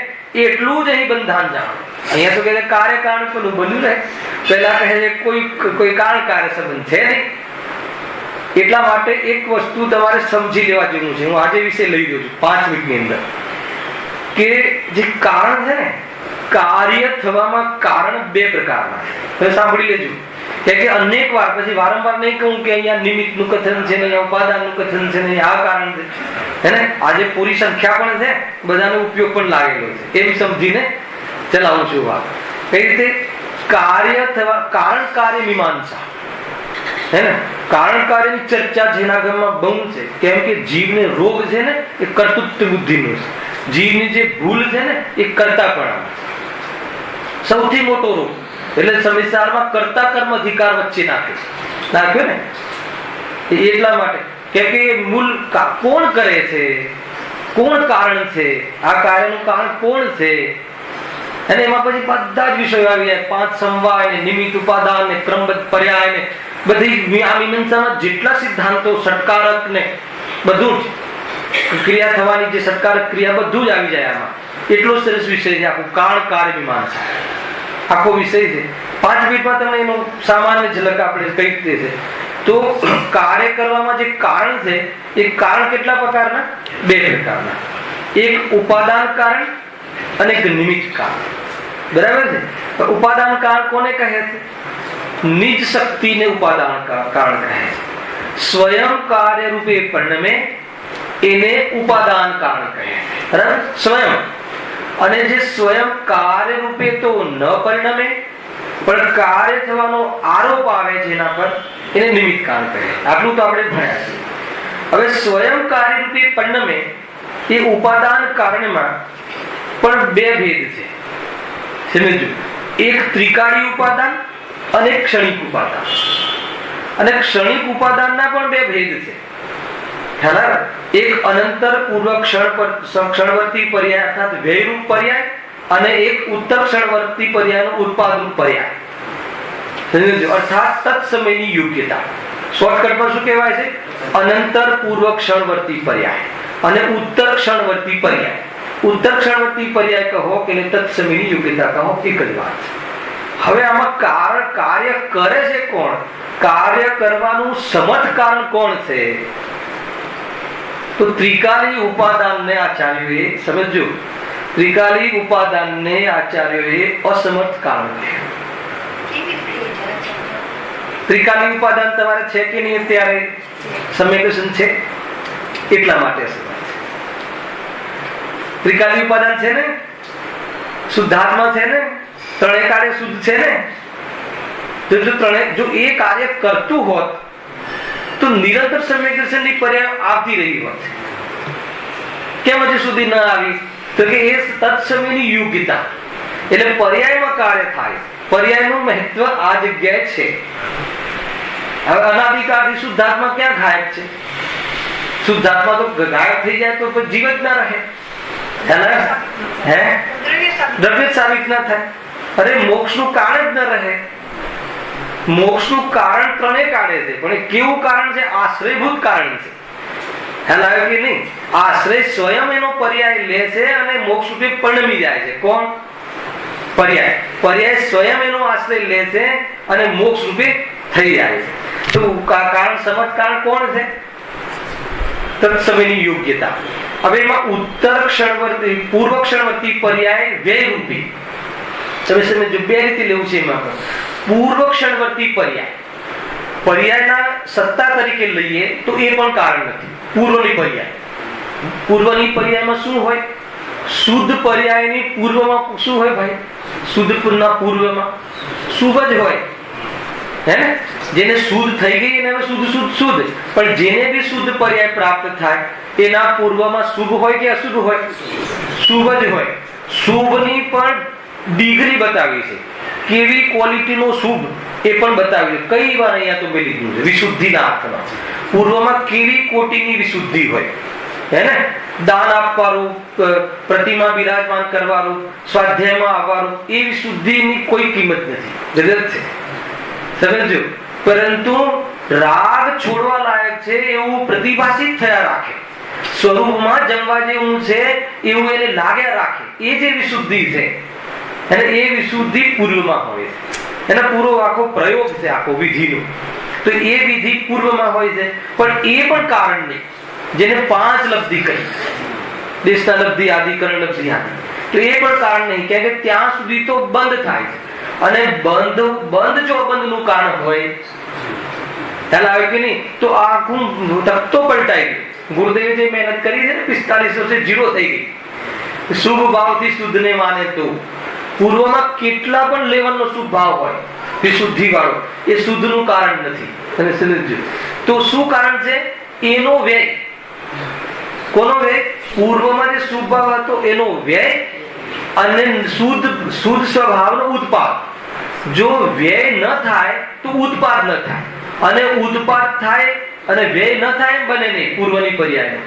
એટલું જ અહીં બંધાન જાણો. અહીંયા તો કહે છે કાર્ય કારણ પણ બન્યું રહે. પહેલા કહે છે કોઈ કારણ કાર્ય સંબંધ છે નહીં. એટલા માટે એક વસ્તુ તમારે સમજી લેવા જેવું છે. હું આજે વિશે લઈ રહ્યો છું 5 મિનિટની અંદર, કે જે કારણ છે ને, કાર્ય થવામાં કારણ 2 પ્રકારના છે. સાંભળી લેજો. કે અનેક વાર, પછી વારંવાર નહીં કહું કે અહીંયા નિમિત્તનું કથન છે, અહીંયા ઉપાદાનનું કથન છે, આ કારણ છે, હે ને? આજે પૂરી સંખ્યા પણ છે, બધાનો ઉપયોગ પણ લાગેલો છે. એમ સમજીને ચલાવું છું વાત. કઈ રીતે? કાર્ય થવા, કારણ કાર્ય મીમાંસા, હે ને? કારણ કાર્યની ચર્ચા જેના ઘરમાં બહુ છે. કેમ કે જીવને રોગ છે ને એ કર્તૃત્વ બુદ્ધિનો છે. જીવની જે ભૂલ છે ને એ કરતાપણા, સૌથી મોટો રોગ. એટલે સંસારમાં કર્તા કર્મ અધિકાર વચ્ચે નાખ્યો ને, એટલા માટે. કેમ કે મૂળ કોણ કરે છે, કોણ કારણ છે, આ કાર્યનું કારણ કોણ છે, અને એમાં પછી બધા જ વિષયો આવી જાય. 5 સમવાય ને, નિમિત્ત, ઉપાદાન ને, ક્રમબદ્ધ પર્યાય ને, બધી આ મીમાંસાના જેટલા સિદ્ધાંતો, ષટકારક ને બધું જ, ક્રિયા થવાની જે ષટકારક ક્રિયા બધું જ આવી જાય આમાં. એટલો સરસ વિષય છે આખું કારણ કાર્ય મીમાંસા, આખો વિષય છે. 5 મિનિટમાં તમને એનો સામાન્ય ઝલક આપણે કઈ રીતે છે. તો કાર્ય કરવામાં જે કારણ છે એ કારણ કેટલા પ્રકારના? 2 પ્રકારના. એક ઉપાદાન કારણ અને એક નિમિત્ત કારણ. બરાબર છે? ઉપાદાન કારણ કોને કહે છે? નિજ શક્તિને ઉપાદાન કારણ કહે છે. સ્વયં કાર્ય રૂપે પરિણમે એને ઉપાદાન કારણ કહે છે. બરાબર? સ્વયં. અને જે સ્વયં કાર્ય રૂપે તો ન પરિણમે પણ કાર્ય થવાનો આરોપ આવે છે એના પર, એને નિમિત્ત કારણ કહે. આટલું તો આપણે ભણ્યા છે. હવે સ્વયંકારી રૂપે પન્નમે એ ઉપાદાન કારણમાં પણ બે ભેદ છે. સમજો, એક ત્રિકાળી ઉપાદાન અને ક્ષણિક ઉપાદાન. અને ક્ષણિક ઉપાદાનના પણ બે ભેદ છે. એક અનંતર પૂર્વ ક્ષણવર્તી પર્યાય અર્થાત વ્યયરૂપ પર્યાય અને એક ઉત્તર ક્ષણવર્તી પર્યાયનો ઉત્પાદરૂપ પર્યાય. સમજો, અર્થાત તત્સમયની યોગ્યતા. શોર્ટકટમાં શું કહેવાય છે? અનંતર પૂર્વ ક્ષણવર્તી પર્યાય અને ઉત્તર ક્ષણવર્તી પર્યાય. ઉત્તર ક્ષણવર્તી પર્યાય કહો કે તત્સમયની યોગ્યતા કહો, એક જ વાત છે. હવે આમાં કાર્ય કરે છે કોણ? કાર્ય કરવાનું સમર્થ કારણ કોણ છે? તો ત્રિકાલી ઉપાદાનને આચાર્યોએ, સમજો, ત્રિકાલી ઉપાદાનને આચાર્યોએ અસમર્થ કારણ કહ્યું. ત્રિકાલી ઉપાદાન તમારે છે કે નહીં? ત્યારે સમેકશન છે એટલા માટે ત્રિકાલી ઉપાદાન છે ને, શુદ્ધાત્મા છે ને, ત્રણેય કાર્ય શુદ્ધ છે ને. જો એ કાર્ય કરતું હોત તો નિરંતર સમ્યક-દર્શનની પર્યાય આવતી રહી હોત. કેમ હજી સુધી ન આવી? તો કે એ તત્સમયની યોગ્યતા, એટલે પર્યાયમાં કાર્ય થાય. પર્યાયનું મહત્વ આ જગ્યાએ છે. હવે અનાદિકાળથી શુદ્ધાત્મા ક્યાં ગાયબ છે? શુદ્ધાત્મા તો ગાયબ થઈ જાય તો જીવત ના રહે, દ્રવ્ય સાબિત ના થાય. અરે મોક્ષનું કારણ જ ન રહે. મોક્ષનું કારણ ત્રણેય કાઢે છે, પણ કેવું કારણ છે? આશ્રયભૂત કારણ છે. ખ્યાલ આવ્યો કે નહીં? આશ્રય સ્વયં એનો પર્યાય લે છે અને મોક્ષ રૂપે પરિણમી જાય છે. કોણ? પર્યાય સ્વયં એનો આશ્રય લે છે અને મોક્ષ રૂપે થઈ જાય છે. તો કારણ સમર્થ કારણ કોણ છે? તત્સમયની યોગ્યતા. હવે એમાં ઉત્તર ક્ષણવર્તી પૂર્વ ક્ષણવર્તી પર્યાય વ્યય રૂપી. તમે સમજો, બે રીતે લેવું છે. એમાં પૂર્વ ક્ષણવર્તી પર્યાયના સત્તા તરીકે લઈએ તો એ પણ કારણ નથી. પૂર્વની પર્યાયમાં શું હોય? શુદ્ધ પર્યાયની પૂર્વમાં શું હોય ભાઈ? શુદ્ધ પૂર્વમાં શુભ જ હોય, હે ને? જેને શુદ્ધ થઈ ગઈ એને હવે શુદ્ધ. પણ જેને બી શુદ્ધ પર્યાય પ્રાપ્ત થાય એના પૂર્વમાં શુભ હોય કે અશુભ હોય? શુભ જ હોય. શુભની પણ ડિગ્રી બતાવી છે, કેવી ક્વોલિટીનો શુભ એ પણ બતાવ્યું. કઈ વાર અહીંયા તો મેં લીધું છે વિશુદ્ધિના અર્થમાં. પૂર્વમાં કેવી કોટીની વિશુદ્ધિ હોય, હે ને? દાન આપવાનું, પ્રતિમા બિરાજમાન કરવાનું, સ્વાધ્યાયમાં આવવાનું, એ વિશુદ્ધિની કોઈ કિંમત નથી, જગત છે. સમજો, પરંતુ રાગ છોડવા લાયક છે એવું પ્રતિભાષિત થયા રાખે, સ્વરૂપમાં જમવા જેવું છે એવું એને લાગ્યા રાખે, એ જે વિશુદ્ધિ છે અને એ વિશુદ્ધિ પૂર્વમાં હોય છે. એનો પૂરો આખો પ્રયોગ છે, આખો વિધિનો. તો એ વિધિ પૂર્વમાં હોય છે, પણ એ પણ કારણ નહીં. જેને 5 લબ્ધિ કહી, દેશના લબ્ધિ, આદિકરણ લબ્ધિ, આદિ, તો એ પણ કારણ નહીં. કેમ કે ત્યાં સુધી તો બંધ થાય છે. અને બંધ જો અબંધનું કારણ હોય, ખ્યાલ આવે કે નહીં? તો આખું તત્તો પલટાઈ ગયું. ગુરુદેવે જે મહેનત કરી છે ને, 45 વર્ષે 0 થઈ ગઈ. શુભ ભાવથી શુદ્ધને માને તો પૂર્વમાં કેટલા પણ લેવલનો શુભ ભાવ હોય વિશુદ્ધિ વાળો, એ શુદ્ધનું કારણ નથી. તમે સમજો. તો શું કારણ છે? એનો વ્યય. કોનો વ્યય? પૂર્વમાં જે શુભ ભાવ હતો એનો વ્યય અને શુદ્ધ સ્વભાવનો ઉત્પાદ. જો વ્યય ન થાય તો ઉત્પાદ ન થાય, અને ઉત્પાદ થાય અને વ્યય ન થાય એમ બને નહીં પૂર્વની પર્યાયનો.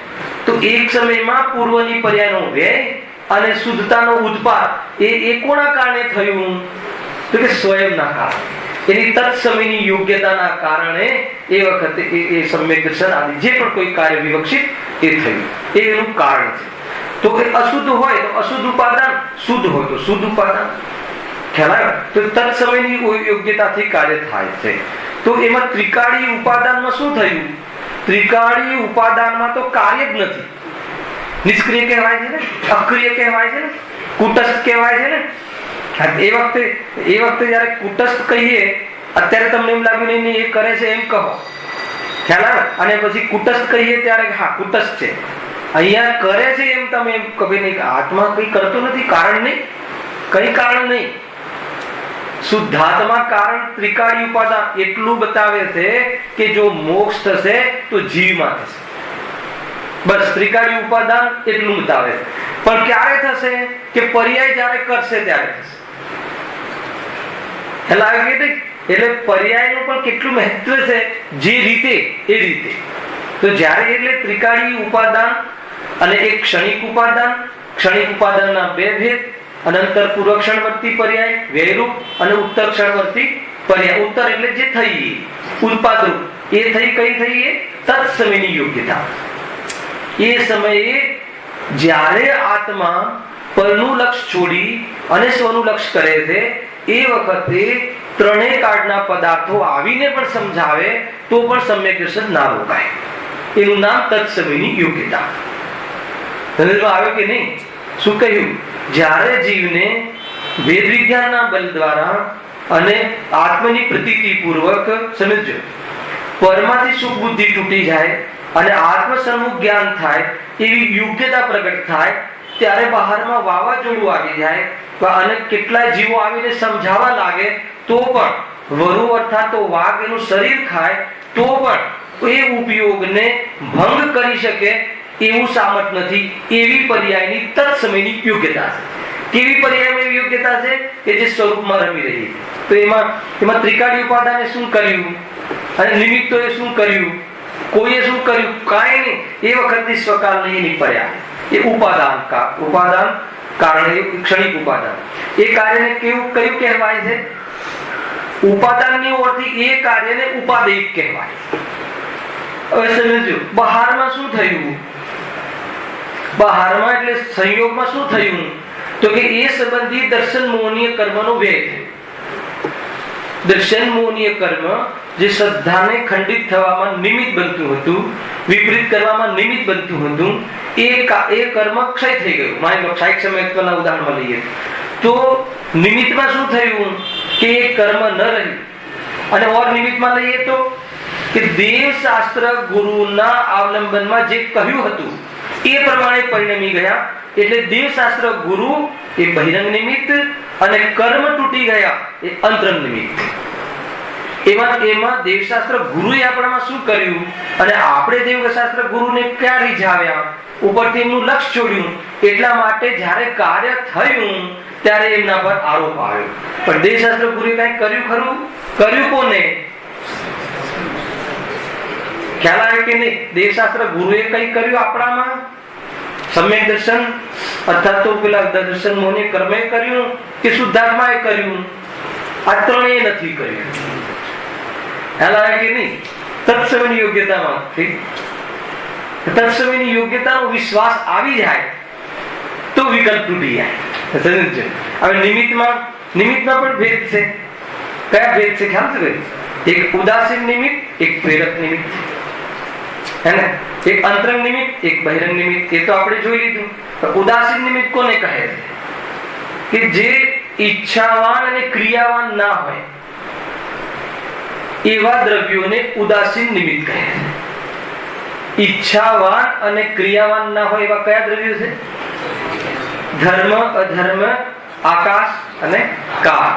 તો એક સમયમાં પૂર્વની પર્યાયનો વ્યય અને શુદ્ધતાનો ઉત્પાદ એ કોના કારણે થયું? તો કે સ્વયંના કારણે, એની તત્સમયની યોગ્યતાના કારણે એ વખતે એ સમ્યક દર્શન આદિ જે પણ કોઈ કાર્ય વિવક્ષિત એ થયું, એ એનું કારણ છે. તો કે અશુદ્ધ હોય તો અશુદ્ધ ઉપાદાન, શુદ્ધ હોય તો શુદ્ધ ઉપાદાન. ખ્યાલ આવ્યો? તો તત્સમયની યોગ્યતાથી કાર્ય થાય છે. તો એમાં ત્રિકાળી ઉપાદાનમાં શું થયું? ત્રિકાળી ઉપાદાનમાં તો કાર્ય જ નથી. નિષ્ક્રિય કહેવાય છે ને, અક્રિય કહેવાય છે ને, કુટસ્થ કહેવાય છે ને. એ વખતે જયારે કુટસ્થ કહીએ, અત્યારે તમને એમ લાગ્યું નહીં એ કરે છે એમ કહો, ખ્યાલ આવે? અને પછી કુટસ્થ કહીએ ત્યારે હા કુટસ્થ છે. અહીંયા કરે છે એમ તમે એમ કહે નહીં કે આત્મા કઈ કરતો નથી, કારણ નહીં, કઈ કારણ નહીં. શુદ્ધાત્મા કારણ ત્રિકાળી ઉપાદાન એટલું બતાવે છે કે જો મોક્ષ થશે તો જીવમાં થશે. બસ ત્રિકાળી ઉપાદાન એટલું બતાવે. પણ ક્યારે થશે કે પર્યાય જ્યારે કરશે ત્યારે થશે. એટલે પર્યાયનું પણ કેટલું મહત્વ છે, જે રીતે એ રીતે. તો જ્યારે એટલે ત્રિકાળી ઉપાદાન અને એક ક્ષણિક ઉપાદાનના બે ભેદ, અનંતર પૂર્વ ક્ષણવર્તી પર્યાય વ્યયરૂપ અને ઉત્તર ક્ષણવર્તી પર્યાય. ઉત્તર એટલે જે થઈ ઉત્પાદરૂપ, એ થઈ કઈ થઈ? એ તત્સમયની યોગ્યતા. એ સમયે જ્યારે આત્મા પરનું લક્ષ છોડી અને સ્વનું લક્ષ કરે છે, એ વખતે ત્રણેય કાળના પદાર્થો આવીને પણ સમજાવે તો પણ સમ્યક દર્શન ના રોકાય. એનું નામ તત્સમયની યોગ્યતા. સમજમાં આવ્યું કે નહીં? શું કહ્યું? જ્યારે જીવને વેદ વિજ્ઞાનના બલ દ્વારા અને આત્મની પ્રતીતિ પૂર્વક સમજો પરમાથી સુખ બુદ્ધિ તૂટી જાય અને આત્મ સન્મુખ જ્ઞાન થાય, એવી યોગ્યતા પ્રગટ થાય, ત્યારે બહારમાં વાવાઝોડું આવી જાય અને કેટલાય જીવો આવીને સમજાવવા લાગે તો પણ વરુ અર્થાત તો વાઘ એનું શરીર ખાય તો પણ એ ઉપયોગને ભંગ કરી શકે એવું સામર્થ નથી. એવી પર્યાયની તત્સમયની યોગ્યતા છે. કેવી પર્યાયની યોગ્યતા છે? કે જે સ્વરૂપમાં રમી રહી છે. તો એમાં ત્રિકાળી ઉપાદાને શું કર્યું અને નિમિત્તોએ શું કર્યું, કોઈએ શું કર્યું? કાંઈ નહીં. એ વખતની સ્વકાળની એની પર્યાય એ ઉપાદાન કારણ એ ક્ષણિક ઉપાદાન. એ કાર્યને કયું કહેવાય છે? ઉપાદાનની ઓળથી એ કાર્યને ઉપાદેય કહેવાય. હવે સમજો બહારમાં શું થયું? બહારમાં એટલે સંયોગમાં શું થયું? તો કે એ સંબંધી દર્શન મોહનીય કર્મનો વ્યય થયો. દર્શન મોહનીય કર્મ જે શ્રદ્ધાને ખંડિત થવામાં નિમિત્ત બનતું હતું, વિપરીત કરવામાં નિમિત્ત બનતું હતું, એ કર્મ ક્ષય થઈ ગયું. માની લો સાહિત્ય સમયત્વના ઉદાહરણમાં લઈએ તો નિમિત્તમાં શું થયું કે એ કર્મ ન રહ્યું. અને ઓર નિમિત્તમાં લઈએ તો કે દેવ શાસ્ત્ર ગુરુના અવલંબનમાં જે કહ્યું હતું એ પ્રમાણે પરિણમી ગયા. એટલે દેવ શાસ્ત્ર ગુરુ એ બહિરંગ નિમિત્ત અને કર્મ તૂટી ગયા એ અંતરંગ નિમિત્ત. એમાં દેવશાસ્ત્ર ગુરુએ આપણામાં શું કર્યું અને આપણે દેવશાસ્ત્ર ગુરુને ક્યાં રીઝાવ્યા? ઉપરથી એમનું લક્ષ છોડ્યું. એટલા માટે જ્યારે કાર્ય થયું ત્યારે એમના પર આરોપ આવ્યો. પણ દેવશાસ્ત્ર ગુરુએ કઈ કર્યું ખરું? કર્યું કોને? ખ્યાલ આવે કે નહીં? દેવશાસ્ત્ર ગુરુએ કઈ કર્યું આપણામાં? સમ્યક દર્શન અર્થાત તો પેલા દર્શન મોહને કર્મે કર્યું કે શુદ્ધાત્માએ કર્યું? આ ત્રણેય નથી કર્યું. ખ્યાલ આવે કે નહીં? તત્સમયની યોગ્યતાનો વિશ્વાસ આવી જાય તો વિકલ્પ તૂટી જાય. હવે નિમિત્તમાં પણ ભેદ છે. કયા ભેદ છે ખ્યાલ છે? એક ઉદાસીન નિમિત્ત, એક પ્રેરક નિમિત્ત, હે ને? એક અંતરંગ નિમિત્ત, એક બહિરંગ નિમિત્ત. એ તો આપણે જોઈ લીધું. ઉદાસીન નિમિત્ત કોને કહે છે? કે જે ઈચ્છાવાન અને ક્રિયાવાન ના હોય એવા દ્રવ્યોને ઉદાસીન નિમિત્ત કહે છે. ઈચ્છાવાન અને ક્રિયાવાન ના હોય એવા કયા દ્રવ્યો છે? ધર્મ, અધર્મ, આકાશ અને કાળ.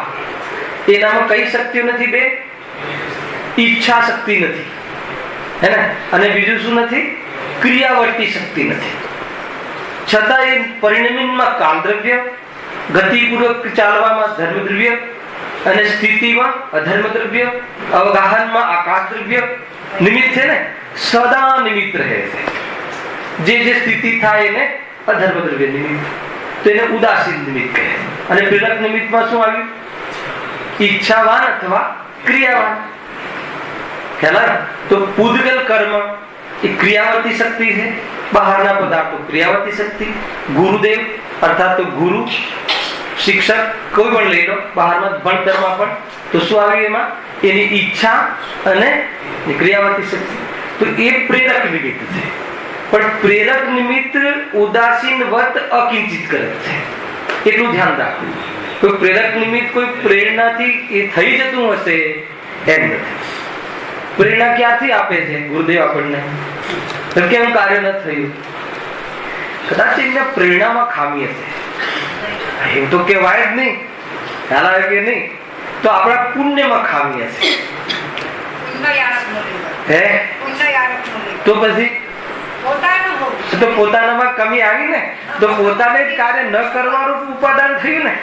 એનામાં કઈ શક્તિઓ નથી? બે. ઈચ્છા શક્તિ નથી, હે ને? અને બીજું શું નથી? ક્રિયાવર્તી શક્તિ નથી. છતાં એ પરિણમીમાં કાલ દ્રવ્ય, ગતિપૂર્વક ચાલવામાં ધર્મ દ્રવ્ય અને સ્થિતિમાં અધર્મ દ્રવ્ય, અવગાહનમાં આકાશ દ્રવ્ય નિમિત્ત છે ને? સદા નિમિત્ત રહે છે. જે સ્થિતિ થાય એને અધર્મ દ્રવ્ય નિમિત્ત. તો એને ઉદાસીન નિમિત્ત કહે. અને પ્રેરક નિમિત્તમાં શું આવ્યું? ઈચ્છાવાન અથવા ક્રિયાવાન. ખ્યાલ? તો પૂદગલ કર્મ એ ક્રિયાવર્તી શક્તિ છે. બહારના પદાર્થો ક્રિયાવર્તી શક્તિ. ગુરુદેવ અર્થાત તો ગુરુ, શિક્ષક કોઈ પણ લઈ લો, બહારમાં ભણતરમાં પણ તો શું આવ્યું? એમાં એની ઈચ્છા અને ક્રિયાવર્તી શક્તિ. તો એ પ્રેરક નિમિત્ત છે. પણ પ્રેરક નિમિત્ત ઉદાસીનવત અકિંચિત કરે છે. એટલું ધ્યાન રાખવું. કોઈ પ્રેરક નિમિત્ત કોઈ પ્રેરણાથી એ થઈ જતું હશે એમ નથી. પ્રેરણા ક્યાંથી આપે છે ગુરુદેવ આપણને? કેમ કાર્ય ન થયું? કદાચ એમને પ્રેરણામાં ખામી હશે. એવું તો કહેવાય જ નહીં. ખ્યાલ આવે કે નહીં? તો આપણા પુણ્યમાં ખામી હશે. હે? તો પછી પોતાનું તો પોતાનામાં કમી આવી ને, તો પોતાને જ કાર્ય ન કરવાનું ઉપાદાન થયું ને.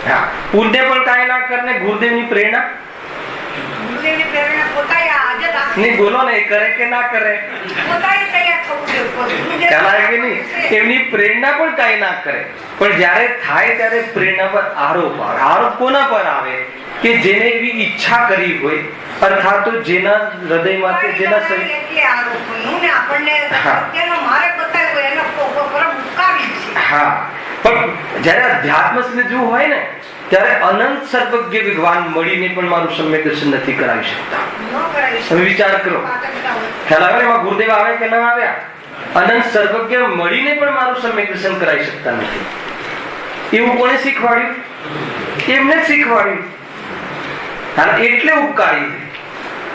હા, પુણ્ય પણ કાંઈ ના કરે ને ગુરુદેવની પ્રેરણા નહીં, બોલો ને, કરે કે ના કરે, એમની પ્રેરણા પણ કાંઈ ના કરે. પણ જયારે થાય ત્યારે પ્રેરણા પર આરોપ આવે. આરોપ કોના પર આવે? કે જેને એવી ઈચ્છા કરી હોય, અર્થાત તો જેના હૃદયમાં કે જેના હા. પણ જયારે અધ્યાત્મ સમજવું હોય ને ત્યારે અનંત સર્વજ્ઞ ભગવાન મળીને પણ મારું સમ્યક દર્શન નથી કરાવી શકતા. તમે વિચાર કરો, ખ્યાલ આવે એમાં ગુરુદેવ આવે કે ના આવ્યા? અનંત સર્વજ્ઞ મળીને પણ મારું સમ્યક દર્શન કરાવી શકતા નથી. એવું કોને શીખવાડ્યું? એમને જ શીખવાડ્યું. એટલે ઉપકારી.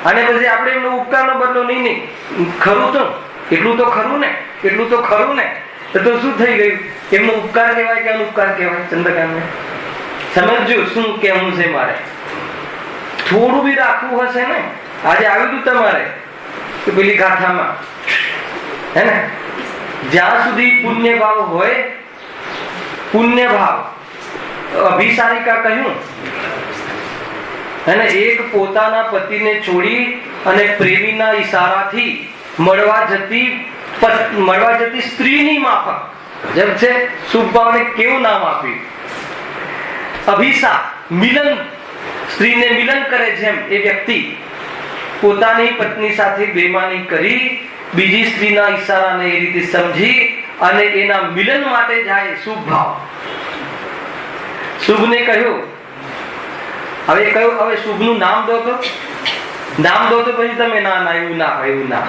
અને પછી આપણે એમનો ઉપકારનો બદલો નહીં. ખરું તો એટલું તો ખરું ને, એટલું તો ખરું ને. તો શું થઈ ગયું? એમનો ઉપકાર કહેવાય કે અનુપકાર કહેવાય? ચંદ્રકાંતને સમજો શું કેવું છે મારે. થોડું બી રાખવું હશે ને. આજે આવ્યું હતું તમારે કે પેલી ગાથામાં હે ને, જ્યાં સુધી પુણ્ય ભાવ હોય, પુણ્ય ભાવ અભિસારિકા કહ્યું અને એક પોતાના પતિને છોડી અને પ્રેમીના ઈશારાથી મળવા જતી સ્ત્રીની માફક, જેમ છે શુભ ભાવને કેવું નામ આપ્યું? અભિસા, મિલન. સ્ત્રીને મિલન કરે જેમ એ વ્યક્તિ પોતાની પત્ની સાથે બેમાની કરી બીજી સ્ત્રીના ઈશારાને એ રીતે સમજી અને એના મિલન માટે જાય શુભ ભાવ. શુભને કહ્યું, હવે કહ્યું હવે શુભનું નામ દો તો, નામ દો તો પછી તમે ના ના એવું ના હોય, એવું ના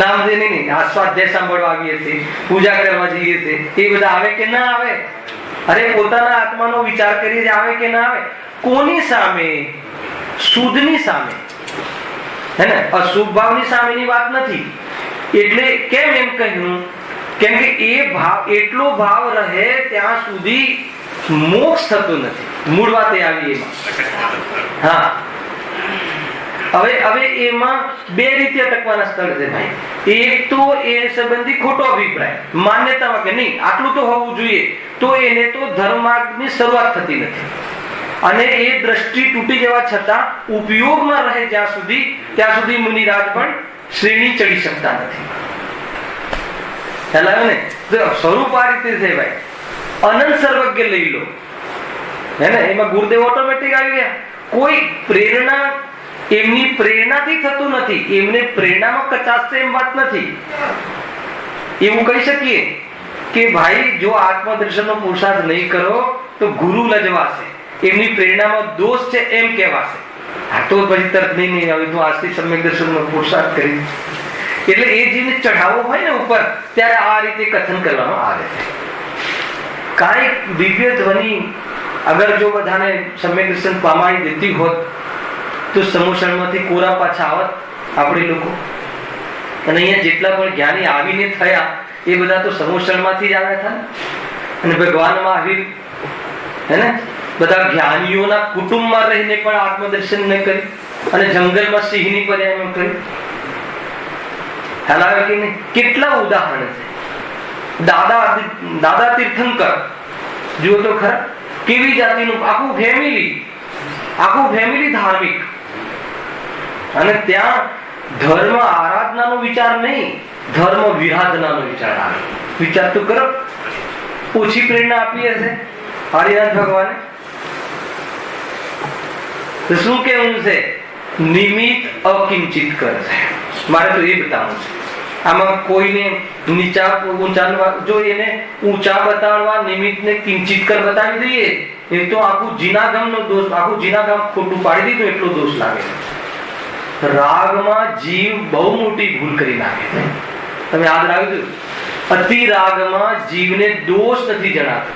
નામ દે નહીં. આ સ્વાધ્યાય સાંભળવા આવીએ છીએ, પૂજા કરવા જઈએ છીએ, એ બધા આવે કે ના આવે? અરે પોતાના આત્માનો વિચાર કરી આવે કે ના આવે? કોની સામે? શુદ્ધની સામે, હે ને? અશુભ ભાવની સામેની વાત નથી. એટલે કેમ એમ કહ્યું? કેમ કે એ ભાવ, એટલો ભાવ રહે ત્યાં સુધી મોક્ષ થતો નથી. મૂળ વાત એ આવી એમાં. હા, હવે એમાં બે રીતે અટકવાના સ્થળ છે ભાઈ. એક તો એ સંબંધી ખોટો અભિપ્રાય, માન્યતામાં કે નહીં આટલું તો હોવું જોઈએ, તો એને તો ધર્માર્ગની શરૂઆત થતી નથી. અને એ દ્રષ્ટિ તૂટી જવા છતાં ઉપયોગમાં રહે જ્યાં સુધી, ત્યાં સુધી મુનિરાજ પણ શ્રેણી ચડી શકતા નથી. ખ્યાલ આવ્યો ને? સ્વરૂપ આ રીતે છે ભાઈ. અનંત સર્વજ્ઞ લઈ લો, હે ને? એમાં ગુરુદેવ ઓટોમેટિક આવી ગયા. કોઈ પ્રેરણા એમની પ્રેરણાથી થતું નથી. એમને પ્રેરણામાં કચાશ છે એમ વાત નથી. એવું કહી શકીએ કે ભાઈ જો આત્મદર્શનનો પુરુષાર્થ નહીં કરો તો ગુરુ લજવાશે, એમની પ્રેરણામાં દોષ છે એમ કહેવાશે. આ તો પછી તર્ક નહીં આવે તો આજથી સમ્યક દર્શનનો પુરુષાર્થ કરી. એટલે એ જેને ચઢાવો હોય ને ઉપર, ત્યારે આ રીતે કથન કરવામાં આવે છે. કાંઈક દિવ્ય ધ્વનિ અગર જો બધાને સમ્યક દર્શન પામાડી દેતી હોત તો સમોસણમાંથી કોરા પાછા આવત આપણે લોકો. અને અહીંયા જેટલા પણ જ્ઞાની આવીને થયા એ બધા તો સમોસણમાંથી જ આવ્યા હતા. અને ભગવાન મહાવીર, હે ને, બધા જ્ઞાનીઓના કુટુંબમાં રહીને પણ આત્મદર્શન ન કરી અને જંગલમાં સિંહની પર્યાય કરી. ખ્યાલ આવે કે નહીં? કેટલા ઉદાહરણ છે. દાદા તીર્થંકર જુઓ તો ખરા, કેવી જાતિનું આખું ફેમિલી ધાર્મિક. અને ત્યાં ધર્મ આરાધનાનો વિચાર નહીં, ધર્મ વિરાધનાનો વિચાર આવે. વિચાર તો કરો, ઓછી પ્રેરણા આપી હશે હરિનાથ ભગવાને. તો શું કેવું છે? નિમિત્ત અકિંચિત કર છે. મારે તો એ બતાવવું છે. આમાં કોઈને નીચા ઊંચા, જો એને ઊંચા બતાડવા નિમિત્તને કિંચિત કર બતાવી દઈએ એ તો આખું જીનાગમનો દોષ, આખું જીનાગમ ખોટું પાડી દીધું એટલો દોષ લાગે. રાગમાં જીવ બહુ મોટી ભૂલ કરી નાખે છે. તમે યાદ રાખજો, અતિ રાગમાં જીવને દોષ નથી જણાતો.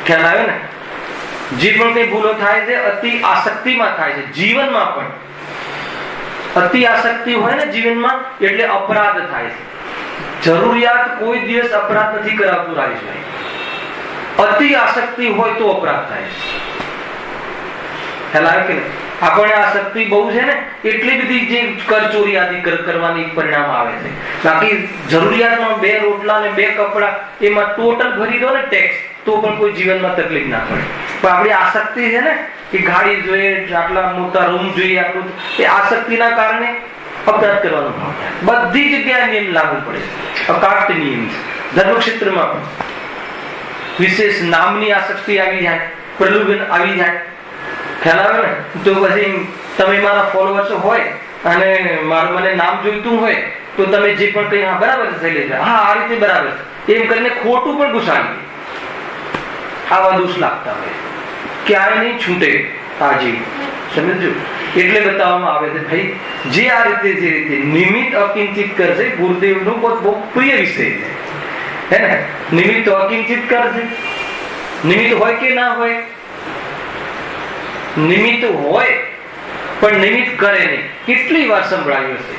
ખ્યાલ આવ્યો ને? જે પણ કઈ ભૂલો થાય છે અતિ આસક્તિમાં થાય છે. જીવનમાં પણ અતિ આસક્તિ હોય ને જીવનમાં એટલે અપરાધ થાય છે. જરૂરિયાત કોઈ દિવસ અપરાધ નથી કરાવતું રાજેશભાઈ. અતિ આસક્તિ હોય તો અપરાધ થાય છે. ખ્યાલ આવે કે આપણને આ શક્તિ બહુ છે ને, એટલી બધી જે કરચોરી આદિ કરવાની પરિણામ આવે છે. બાકી જરૂરિયાતમાં 2 રોટલા ને 2 કપડા એમાં ટોટલ ભરી દો ને ટેક્સ, તો પણ કોઈ જીવનમાં તકલીફ ના પડે. પણ આપણી આસક્તિ છે ને, કે ગાડી જોઈએ, આટલા મોટા રૂમ જોઈએ, આટલું, એ આસક્તિના કારણે અપરાધ કરવાનો ભાવ થાય. બધી જગ્યાએ નિયમ લાગુ પડે છે, અકાટ્ય નિયમ છે. ધર્મક્ષેત્રમાં પણ વિશેષ નામની આસક્તિ આવી જાય, પ્રલોભન આવી જાય, ખ્યાલ આવે ને, તો પછી તમે મારા ફોલોઅર્સ હોય અને મને નામ જોઈતું હોય તો તમે જે પણ કઈ હા બરાબર છે શૈલેષ, હા આ રીતે બરાબર છે એમ કરીને ખોટું પણ ઘુસાડી આવા દોષ લાગતા હોય, ક્યાંય નહીં છૂટે આ જીવ. સમજો, એટલે બતાવવામાં આવે છે ભાઈ જે આ રીતે જે રીતે નિમિત્ત અકિંચિત કરશે, ગુરુદેવનો બહુ પ્રિય વિષય છે, હે ને. નિમિત્ત અકિંચિત કરશે, નિમિત્ત હોય કે ના હોય, નિમિત્ત હોય પણ નિમિત્ત કરે નહીં. કેટલી વાર સંભળાયું હશે.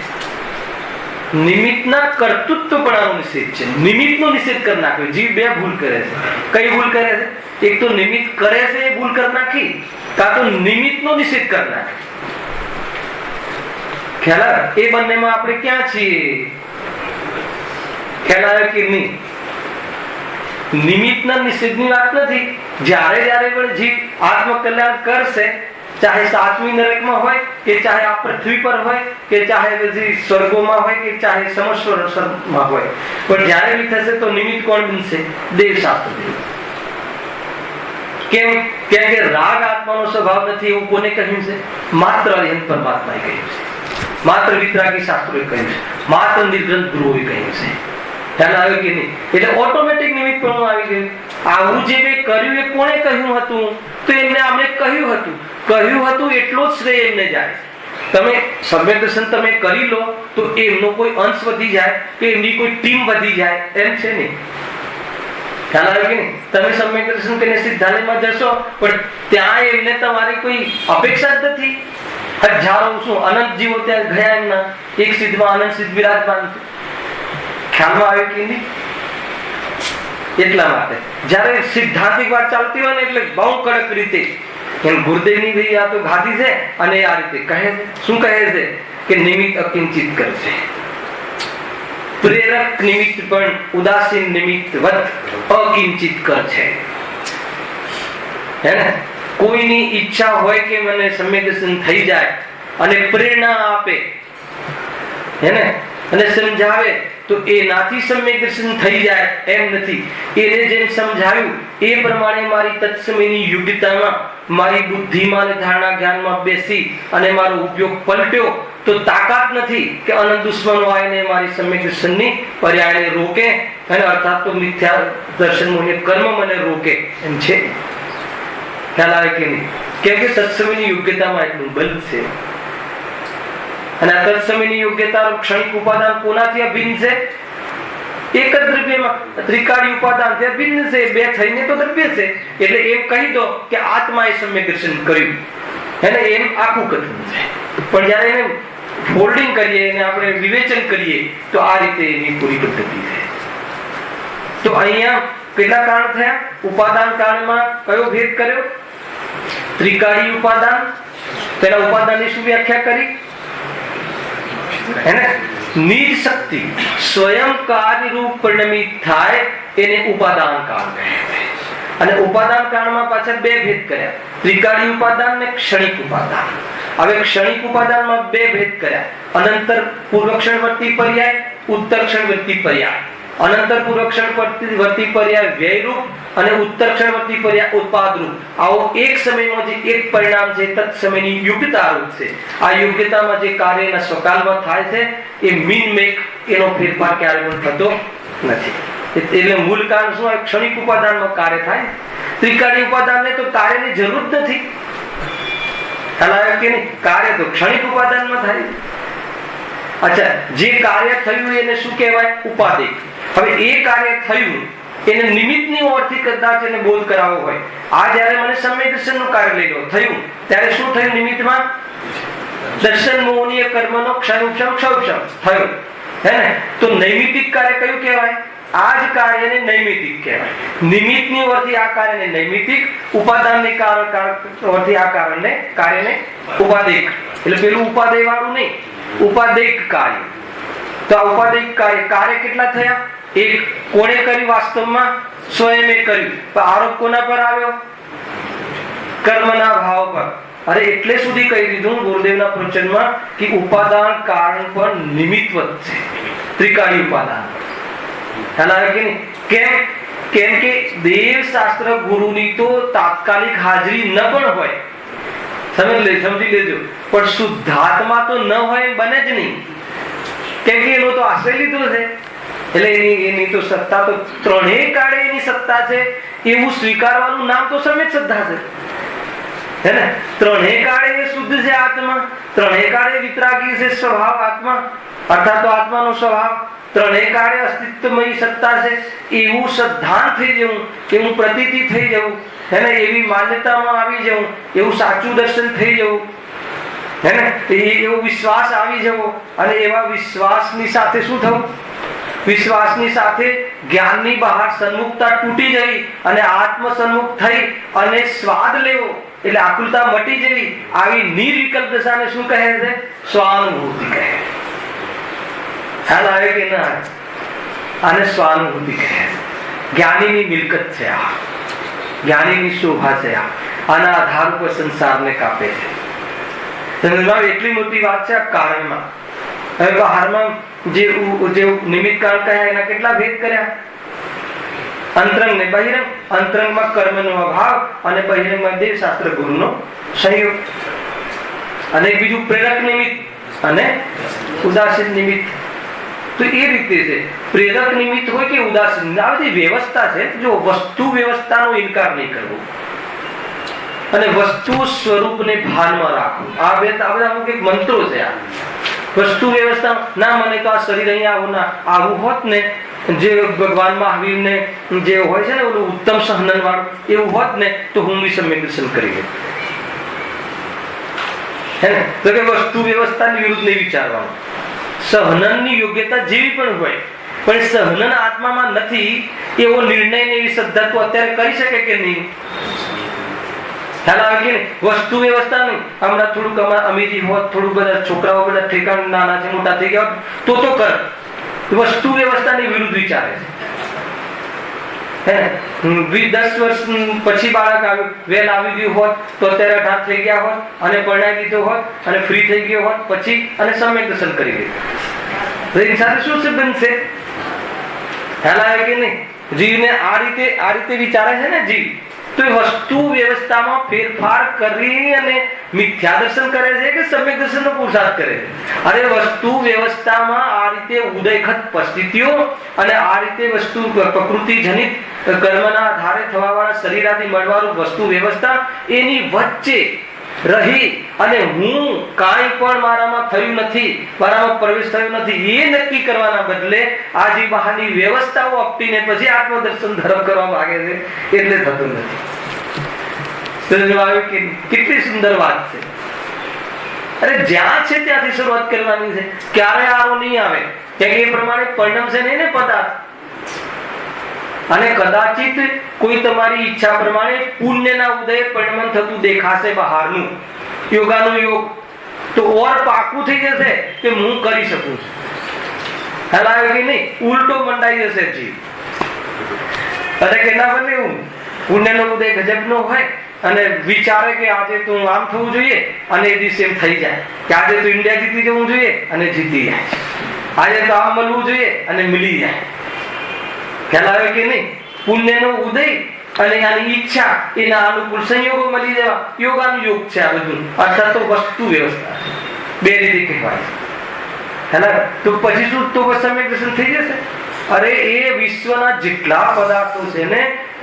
નિમિત્તના કર્તૃત્વપણાનો નિષેધ છે, નિમિત્તનો નિષેધ કરી નાખ્યો. જીવ 2 ભૂલ કરે છે. કઈ ભૂલ કરે છે? એક તો નિમિત્ત કરે છે એ ભૂલ કરી નાખી, કાં તો નિમિત્તનો નિષેધ કરી નાખે. ખ્યાલ આવે? એ બંનેમાં આપણે ક્યાં છીએ? ખ્યાલ આવે કે નહીં? નિમિત્તના નિષેધની વાત નથી. જ્યારે પણ જીવ આત્મકલ્યાણ કરશે, ચાહે 7મી નરકમાં હોય કે ચાહે આ પૃથ્વી પર હોય કે ચાહે સ્વર્ગોમાં હોય કે ચાહે સમસ્વરમાં હોય, પણ જ્યારે બી થશે તો નિમિત્ત કોણ બનશે? દેવશાસ્ત્ર. કેમ? કેમ કે રાગ આત્માનો સ્વભાવ નથી એવું કોને કહ્યું છે? માત્ર અરિહંત પરમાત્માએ કહ્યું છે, માત્ર વિતરાગી શાસ્ત્રોએ કહ્યું છે, માત્ર નિર્ગ્રંથ ગુરુઓએ કહ્યું છે. ખ્યાલ આવ્યો કે નહીં? એટલે ઓટોમેટિક નિમિત્ત પણ આવી ગયું. આવું જે મેં કર્યું એ કોણે કહ્યું હતું? તો એમને અમને કહ્યું હતું એટલો જ શ્રેય એમને જાય. તમે સમ્યક દર્શન તમે કરી લો તો એમનો કોઈ અંશ વધી જાય કે એમની કોઈ ટીમ વધી જાય, એમ છે નહીં. ખ્યાલ આવે કે નહીં? તમે સમ્યક દર્શન કરીને સિદ્ધાલયમાં જશો પણ ત્યાં એમને તમારી કોઈ અપેક્ષા જ નથી. હજારો શું અનંત જીવો ત્યાં ગયા, એમના એક સિદ્ધમાં અનંત સિદ્ધ વિરાજમાન છે. ખ્યાલમાં આવે કે નહીં? એટલા માટે જયારે સિદ્ધાંતિક વાત ચાલતી હોય ને એટલે બહુ કડક રીતે એમ ગુરુદેવની ભાઈ આ તો ગાદી છે અને આ રીતે કહે છે. શું કહે છે? કે નિમિત્ત અકિંચિત કરશે. પ્રેરક નિમિત્ત પણ ઉદાસીન નિમિત્ત વત અકિંચિત કરશે. હે ને? કોઈની ઈચ્છા હોય કે મને સમ્યક દર્શન થઈ જાય અને પ્રેરણા આપે, હે ને, અને સમજાવે તો એનાથી સમ્યક દર્શન થઈ જાય એમ નથી. એને જેમ સમજાવ્યું એ પ્રમાણે મારી તત્સમયની યોગ્યતામાં, મારી બુદ્ધિમાં અને ધારણા જ્ઞાનમાં બેસી અને મારો ઉપયોગ પલટ્યો તો તાકાત નથી કે અનંત દુશ્મનો આવીને મારી સમ્યક દર્શનની પર્યાયને રોકે, અને અર્થાત તો મિથ્યા દર્શન મોહે કર્મ મને રોકે એમ છે. ખ્યાલ આવે કે નહીં? કેમ કે તત્સમયની યોગ્યતામાં એટલું બલ છે. અને આ તત્સમયની યોગ્યતા ક્ષણિક ઉપાદાન કોનાથી અભિન્ન છે? એક જ દ્રવ્યમાં ત્રિકાળી ઉપાદાનથી અભિન્ન છે. 2 થઈને તો દ્રવ્ય છે. એટલે એમ કહી દો કે આત્માએ સમ્યક દર્શન કર્યું, એને એમ આખું કથન છે. પણ જયારે એને ફોલ્ડિંગ કરીએ અને આપણે વિવેચન કરીએ તો આ રીતે એની પૂરી પદ્ધતિ છે. તો અહીંયા કેટલા કારણ થયા? ઉપાદાન કાળમાં કયો ભેદ કર્યો? ત્રિકાળી ઉપાદાન. તેના ઉપાદાનની શું વ્યાખ્યા કરી? એને નિજ શક્તિ સ્વયં કાર્યરૂપ પરિણમિત થાય એને ઉપાદાન કાળ કહે છે. અને ઉપાદાન કાળમાં પાછા 2 ભેદ કર્યા, ત્રિકાળી ઉપાદાન ને ક્ષણિક ઉપાદાન. હવે ક્ષણિક ઉપાદાનમાં 2 ભેદ કર્યા, અનંતર પૂર્વક્ષણવર્તી પર્યાય, ઉત્તરક્ષણવર્તી પર્યાય. અનંતર પૂર્વક્ષણવર્તી પર્યાય વ્યયરૂપ અને ઉત્તરક્ષણવર્તી પર્યાય ઉત્પાદરૂપ. આવો એક સમયમાં જે એક પરિણામ છે તત્સમયની યોગ્યતા રૂપ છે. આ યોગ્યતામાં જે કાર્યના સ્વકાલમાં થાય છે એ મીન મેક એનો ફેરફાર ક્યારે પણ થતો નથી. એટલે મૂળ કારણ શું? ક્ષણિક ઉપાદાનમાં કાર્ય થાય. ત્રિકાળી ઉપાદાનને તો કાર્યની જરૂર જ નથી. ખ્યાલ કે નહીં? કાર્ય તો ક્ષણિક ઉપાદાનમાં થાય. અચ્છા, જે કાર્ય થયું એને શું કહેવાય? ઉપાદેય. હવે એ કાર્ય થયું એને નિમિત્તની ઓરથી કદાચ એને બોધ કરાવવો હોય. આ જ્યારે મને સમ્યક દર્શનનું કાર્ય લઈ લો થયું ત્યારે શું થયું? નિમિત્તમાં દર્શન મોહનીય કર્મનો ક્ષણોક્ષમ થયો, હે ને? તો નૈમિત્તિક કાર્ય કયું કહેવાય? આ જ કાર્યને નૈમિતિક કહેવાય. નિમિત્તની વરથી આ કાર્યને નૈમિતિક, ઉપાદાનની વરથી આ કાર્યને ઉપાદેયિક. એટલે પેલું ઉપાદેય વાળું નહીં, ઉપાદેયિક કાર્ય. તો આ ઉપાદેયિક કાર્ય કેટલા થયા? એક. કોણે કર્યું? વાસ્તવમાં સ્વયંએ કર્યું. પણ આરોપ કોના પર આવ્યો? કર્મના ભાવ પર. અરે એટલે સુધી કહી દીધું ગુરુદેવના પ્રવચનમાં કે ઉપાદાન કારણ પણ નિમિત્તવત છે, ત્રિકાળી ઉપાદાન. ખ્યાલ આવે કે નહીં? કેમ કે દેવ શાસ્ત્ર ગુરુની તો તાત્કાલિક હાજરી ન પણ હોય, સમજી લેજો, પણ શુદ્ધાત્મા તો ન હોય એમ બને જ નહીં. કેમ કે એનો તો આશ્રય લીધો છે, એટલે એની તો સત્તા તો ત્રણેય કાળે એની સત્તા છે એવું સ્વીકારવાનું નામ તો સમ્યક શ્રદ્ધા છે. હે ને? ત્રણેય કાળે એ શુદ્ધ છે આત્મા, ત્રણેય કાળે વિતરાગી છે સ્વભાવ આત્મા, અર્થાત તો આત્માનો સ્વભાવ, ત્રણેય કાળે અસ્તિત્વમય સત્તા છે એવું શ્રદ્ધાન થઈ જવું, એવું પ્રતીતિ થઈ જવું, હે ને? એવી માન્યતામાં આવી જવું, એવું સાચું દર્શન થઈ જવું, હે ને? એવો વિશ્વાસ આવી જવો. અને એવા વિશ્વાસની સાથે શું થવું? વિશ્વાસની સાથે જ્ઞાનની બહાર સન્મુખતા તૂટી જવી અને આત્મ સન્મુખ થઈ અને સ્વાદ લેવો, એટલે આકુલતા મટી જવી. આવી નિર્વિકલ્પ દશાને શું કહે છે? સ્વાનુભૂતિ કહે. ખ્યાલ આવે કે ના? આને સ્વાનુભૂતિ કહે છે. જ્ઞાનીની મિલકત છે આ, જ્ઞાનીની શોભા છે આ. આના આધાર ઉપર સંસારને કાપે છે. એટલી મોટી વાત છે આ કારણમાં. હવે બહારમાં જે નિમિત્ત કારણ કહ્યા એના કેટલા ભેદ કર્યા? અંતરંગ ને બહિરંગ. અંતરંગમાં કર્મનો અભાવ અને બહિરંગમાં દેવ શાસ્ત્ર ગુરુનો સહયોગ. અને બીજું પ્રેરક નિમિત્ત અને ઉદાસીન નિમિત્ત. તો એ રીતે છે. પ્રેરક નિમિત્ત હોય કે ઉદાસીન, આ બધી વ્યવસ્થા છે. જો વસ્તુ વ્યવસ્થાનો ઇનકાર નહીં કરવો અને વસ્તુ સ્વરૂપને ભાનમાં રાખવું, આ બધા અમુક એક મંત્રો છે. આ વસ્તુ વ્યવસ્થા ના, મને તો આ શરીર અહીંયા આવું હોત ને, જે ભગવાન મહાવીરને જે હોય છે ને ઓલું ઉત્તમ સહનન વાળું એવું હોત ને, તો હું બી સમ્યક દર્શન કરી લઉં. હે ને? તો કે વસ્તુ વ્યવસ્થાની વિરુદ્ધ નહીં વિચારવાનું. સહનનની યોગ્યતા જેવી પણ હોય, પણ સહનન આત્મામાં નથી એવો નિર્ણય ને એવી શ્રદ્ધા તો અત્યારે કરી શકે કે નહીં? ખ્યાલ આવે કે નહીં? વસ્તુ વ્યવસ્થા નહીં. હમણાં થોડુંક અમીરી હોત, થોડુંક બધા છોકરાઓ બધા ઠેકાણ નાના છે મોટા થઈ ગયા તો કર. વસ્તુ વ્યવસ્થાની વિરુદ્ધ વિચારે છે. 10 વર્ષ પછી બાળક આવ્યું, વેલ આવી ગયું હોત તો અત્યારે 18 થઈ ગયા હોત અને પરણાવી દીધો હોત અને ફ્રી થઈ ગયો હોત પછી અને સમ્યક દર્શન કરી દીધું. એની સાથે શું સંબંધ છે? ખ્યાલ આવે કે નહીં? જીવને આ રીતે વિચારે છે ને જીવ, તો એ વસ્તુ વ્યવસ્થામાં ફેરફાર કરી અને મિથ્યા દર્શન કરે છે કે સમ્યક દર્શનનો પુરુષાર્થ કરે છે? અરે વસ્તુ વ્યવસ્થામાં આ રીતે ઉદયખત પરિસ્થિતિઓ અને આ રીતે વસ્તુ પ્રકૃતિ જનિત કર્મના આધારે થવાવાળા શરીરાથી મળવાનું વસ્તુ વ્યવસ્થા, એની વચ્ચે રહી અને હું કાંઈ પણ મારામાં થયું નથી, મારામાં પ્રવેશ થયો નથી એ નક્કી કરવાના બદલે આ જે બહારની વ્યવસ્થાઓ આપીને પછી આત્મદર્શન ધર્મ કરવા માંગે છે, એટલે થતું નથી. કેટલી સુંદર વાત છે. અરે જ્યાં છે ત્યાંથી શરૂઆત કરવાની છે. ક્યારે આરો નહીં આવે, કેમ કે એ પ્રમાણે પરિણામ છે નહીં ને પદાર્થ. અને કદાચિત કોઈ તમારી ઈચ્છા પ્રમાણે પુણ્યના ઉદય પરિણામ થતું દેખાશે બહારનું, યોગાનું યોગ, તો ઓર પાકું થઈ જશે કે હું કરી શકું છું. હલાવે કે નહીં? ઉલટો મંડાઈ જશે જીવ. અને કે ના બને એવું પુણ્યનો ઉદય ગજબનો હોય અને વિચારે કે આજે તો આમ થવું જોઈએ અને એ દિવસે એમ થઈ જાય કે આજે તો ઇન્ડિયા જીતી જવું જોઈએ અને જીતી જાય, આજે તો આમ મળવું જોઈએ અને મળી જાય. ખ્યાલ આવે કે નહીં? પુણ્યનો ઉદય અને આની ઈચ્છા એના અનુકૂળ સંયોગો મળી જવા, યોગાનું યોગ છે આ બધું. અર્થાત તો વસ્તુ વ્યવસ્થા બે રીતે કહેવાય. તો પછી શું? તો સમ્યક દર્શન થઈ જશે. અરે એ વિશ્વના જેટલા પદાર્થો છે ને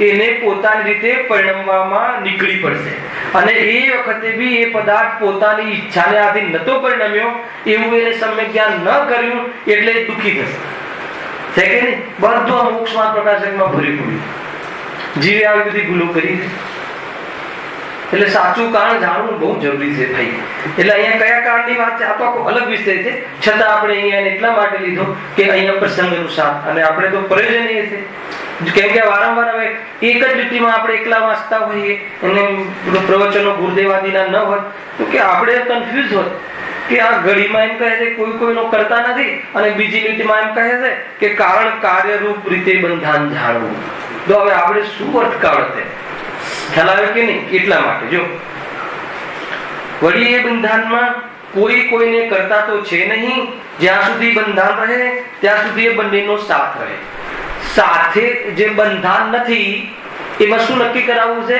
એને પોતાની રીતે પરિણમવામાં નીકળી પડશે અને એ વખતે બી એ પદાર્થ પોતાની ઈચ્છાને આધીન નતો પરિણમ્યો એવું એને સમ્યક જ્ઞાન ન કર્યું એટલે દુઃખી થશે. છે કે નહીં? બધું આ મોક્ષમાં પ્રકાશકમાં ભરી પડ્યું. જીવે આવી બધી ભૂલો કરી છે. એટલે સાચું કારણ જાણવું બહુ જરૂરી છે ભાઈ. એટલે અહીંયા કયા કારણની વાત છે આ તો આખો અલગ વિષય છે, છતાં આપણે અહીંયા એટલા માટે લીધો કે અહીંયા પ્રસંગ અનુસાર, અને આપણે તો પ્રયોજનીય છે. કેમ કે વારંવાર હવે એક જ લીટીમાં આપણે એકલા વાંચતા હોઈએ અને પ્રવચનો ગુરુદેવાદીના ન હોય તો કે આપણે કન્ફ્યુઝ હોત કે આ ઘડીમાં એમ કહે છે કોઈ કોઈનો કરતા નથી, અને બીજી લીટીમાં એમ કહે છે કે કારણ કાર્યરૂપ રીતે બંધાન જાણવું. તો હવે આપણે શું અર્થ કાઢે ખ્યાલ આવે કે નહીં? એટલા માટે જો વળી એ બંધાનમાં કોઈ કોઈને કરતા તો છે નહીં. જ્યાં સુધી બંધાન રહે ત્યાં સુધી એ બંનેનો સાથ રહે. સાથે જે બંધાન નથી એમાં શું નક્કી કરાવવું છે?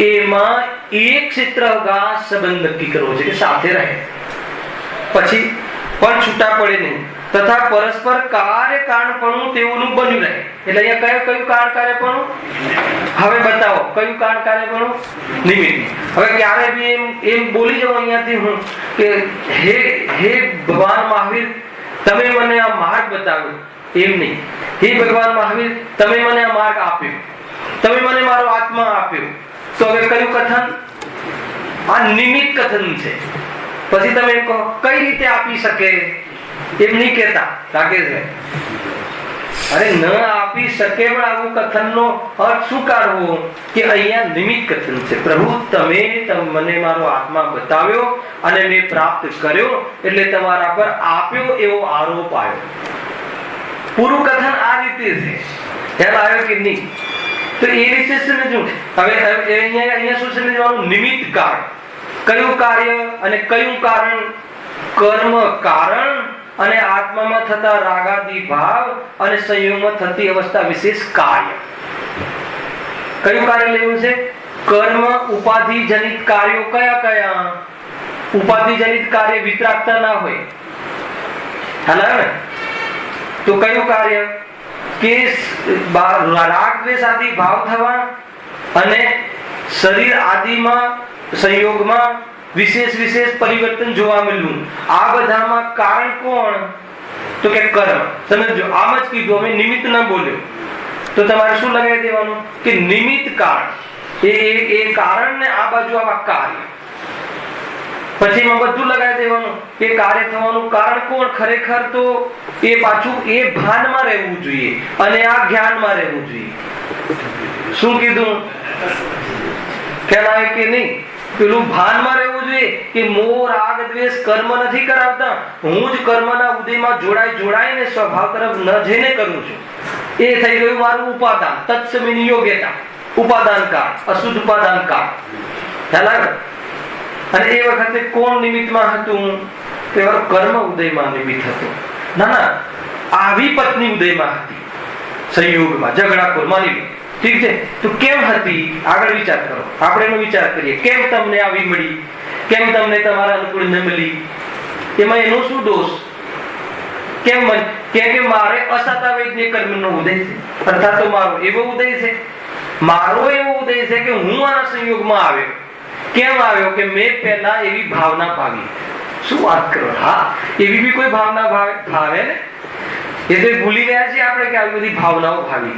એમાં એક ક્ષેત્રગા સંબંધ નક્કી કરવો છે કે સાથે રહે, પછી પણ છૂટા પડે નહીં, તથા પરસ્પર કાર્ય કારણપણું તેઓનું બન્યું રહે. એટલે અહીંયા કયું કારણ કાર્યપણું? હવે બતાવો કયું કારણ કાર્યપણું? નિમિત્ત. હવે ક્યારે બી એમ બોલી જાઉં અહીંયાથી હું કે હે ભગવાન મહાવીર તમે મને આ માર્ગ બતાવ્યો, એમ નહીં. હે ભગવાન મહાવીર તમે મને આ માર્ગ આપ્યો, તમે મને મારો આત્મા આપ્યો. તો હવે કયું કથન? આ નિમિત્ત કથન છે. પછી તમે એમ કહો કઈ રીતે આપી શકે? એમ નહીં કહેતા રાકેશભાઈ, અરે ન આપી શકે પણ આવું કથનનો અર્થ શું કાઢવો કે અહીંયા નિમિત્ત કથન છે. પ્રભુ તમે મને મારો આત્મા બતાવ્યો અને મેં પ્રાપ્ત કર્યો એટલે તમારા પર આપ્યો એવો આરોપ આવ્યો. પૂરું કથન આ રીતે છે. ખ્યાલ આવ્યો કે નહીં? તો એ રીતે સમજવું. હવે અહીંયા શું સમજવાનું? નિમિત્ત કારણ. કયું કાર્ય અને કયું કારણ? કર્મ કારણ અને આત્મામાં થતા રાગાદી ભાવ અને સંયોગમાં થતી અવસ્થા વિશેષ કાર્ય. કયું કાર્ય લેવું છે? કર્મ ઉપાધિ જનિત કાર્યો કયા કયા? ઉપાધિ જનિત કાર્ય વિતરાગતા ના હોય. હાલ તો કયું કાર્ય? કે રાગ દ્વેષ આદિ ભાવ થવા અને શરીર આદિમાં સંયોગમાં વિશેષ પરિવર્તન જોવા મળ્યું. આ બધામાં કારણ કોણ? તો કે કર્મ. સમજો આમ જ કીધું, અમે નિમિત્ત ન બોલ્યો તો તમારે શું લગાવી દેવાનું કે નિમિત્ત કારણ. એ કારણ ને આ બાજુ આવા કાર્ય, પછી એમાં બધું લગાવી દેવાનું કે કાર્ય થવાનું કારણ કોણ? ખરેખર તો એ પાછું એ ભાનમાં રહેવું જોઈએ અને આ જ્ઞાનમાં રહેવું જોઈએ. શું કીધું? ખ્યાલ આવે કે નહીં? પેલું ભાનમાં રહેવું જોઈએ કે મોહ રાગ દ્વેષ કર્મ નથી કરાવતા, હું જ કર્મના ઉદયમાં જોડાઈને સ્વભાવ તરફ ન જઈને કરું છું. એ થઈ ગયું મારું ઉપાદાન. તત્સમિની યોગ્યતા ઉપાદાન કાળ, અશુદ્ધ ઉપાદાન કાળ. ખ્યાલ આવે? અને એ વખતે કોણ નિમિત્તમાં હતું? તે કર્મ ઉદયમાં નિમિત્ત હતું. ના આવી પત્ની ઉદયમાં હતી, સંયોગમાં ઝઘડાખોર માની લો. ઠીક છે, તો કેમ હતી? આગળ વિચાર કરો. આપણે એનો વિચાર કરીએ. કેમ તમને આવી મળી? કેમ તમને તમારા અનુકૂળ ન મળી? એમાં એનો શું દોષ? કેમ કે મારે અસતાવૈજ્ઞ કર્મનો ઉદય છે, અર્થાત તો મારો એવો ઉદય છે, મારો એવો ઉદય છે કે હું આના સંયોગમાં આવ્યો. કેમ આવ્યો? કે મેં પહેલા એવી ભાવના ભાવી. શું વાત કરો? હા, એવી બી કોઈ ભાવના ભાવે ને? એ તો ભૂલી ગયા છીએ આપણે કે આવી બધી ભાવનાઓ ભાવી.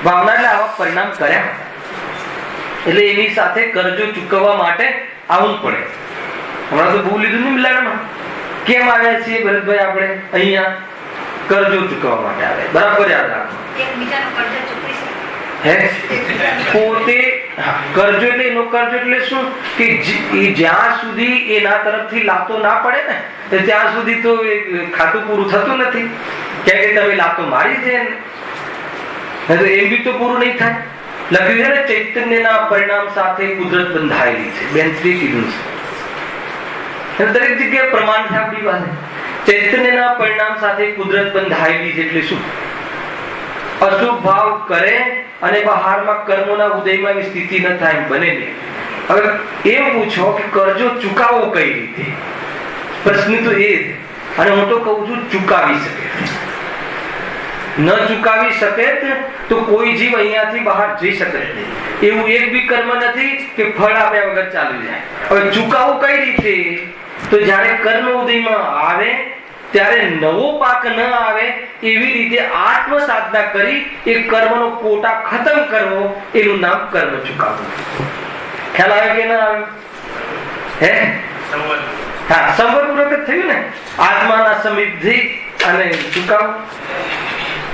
ભાવના એટલે આવા પરિણામ કર્યા, એટલે એની સાથે કરજો ચૂકવવા માટે આવવું પડે. હમણાં તો ભૂલ લીધું ને મિલાનમાં. કેમ આવ્યા છીએ ભરતભાઈ આપણે અહીંયા? કરજો ચૂકવવા માટે આવે. બરાબર યાદ રાખો. પોતે કરજો એટલે એનો કરજો એટલે શું કે જ્યાં સુધી એના તરફથી લાતો ના પડે ને ત્યાં સુધી તો ખાતું પૂરું થતું નથી. કેમ કે તમે લાતો મારી છે એમ બી તો પૂરું નહીં થાય. લખ્યું છે ને ચૈતન્યના પરિણામ સાથે કુદરત બંધાયેલી છે. બેન્સરી કીધું છે, દરેક જગ્યાએ પ્રમાણ છે આપણી પાસે. ચૈતન્યના પરિણામ સાથે કુદરત બંધાયેલી છે એટલે શું? અશુભ ભાવ કરે અને બહારમાં કર્મોના ઉદયમાં એવી સ્થિતિ ન થાય બને નહીં. હવે એમ પૂછો કે કરજો ચૂકાવો કઈ રીતે? પ્રશ્ન તો એ છે. અને હું તો કહું છું ચૂકાવી શકે. ન ચૂકાવી શકે તો કોઈ જીવ અહીંયાથી બહાર જઈ શકે નહીં. એવું એક બી કર્મ નથી કે ફળ આપ્યા વગર ચાલી જાય. હવે ચૂકાવું કઈ રીતે? તો જ્યારે કર્મ ઉદયમાં આવે ત્યારે નવો પાક ન આવે એવી રીતે આત્મ સાધના કરી એ કર્મનો કોટા ખતમ કરવો, એનું નામ કર્મ ચૂકાવવું. ખ્યાલ આવે કે ના આવે? હે, હા, સંવરપૂર્વક જ થયું ને. આત્માના સમિતિ અને ચુકાવ.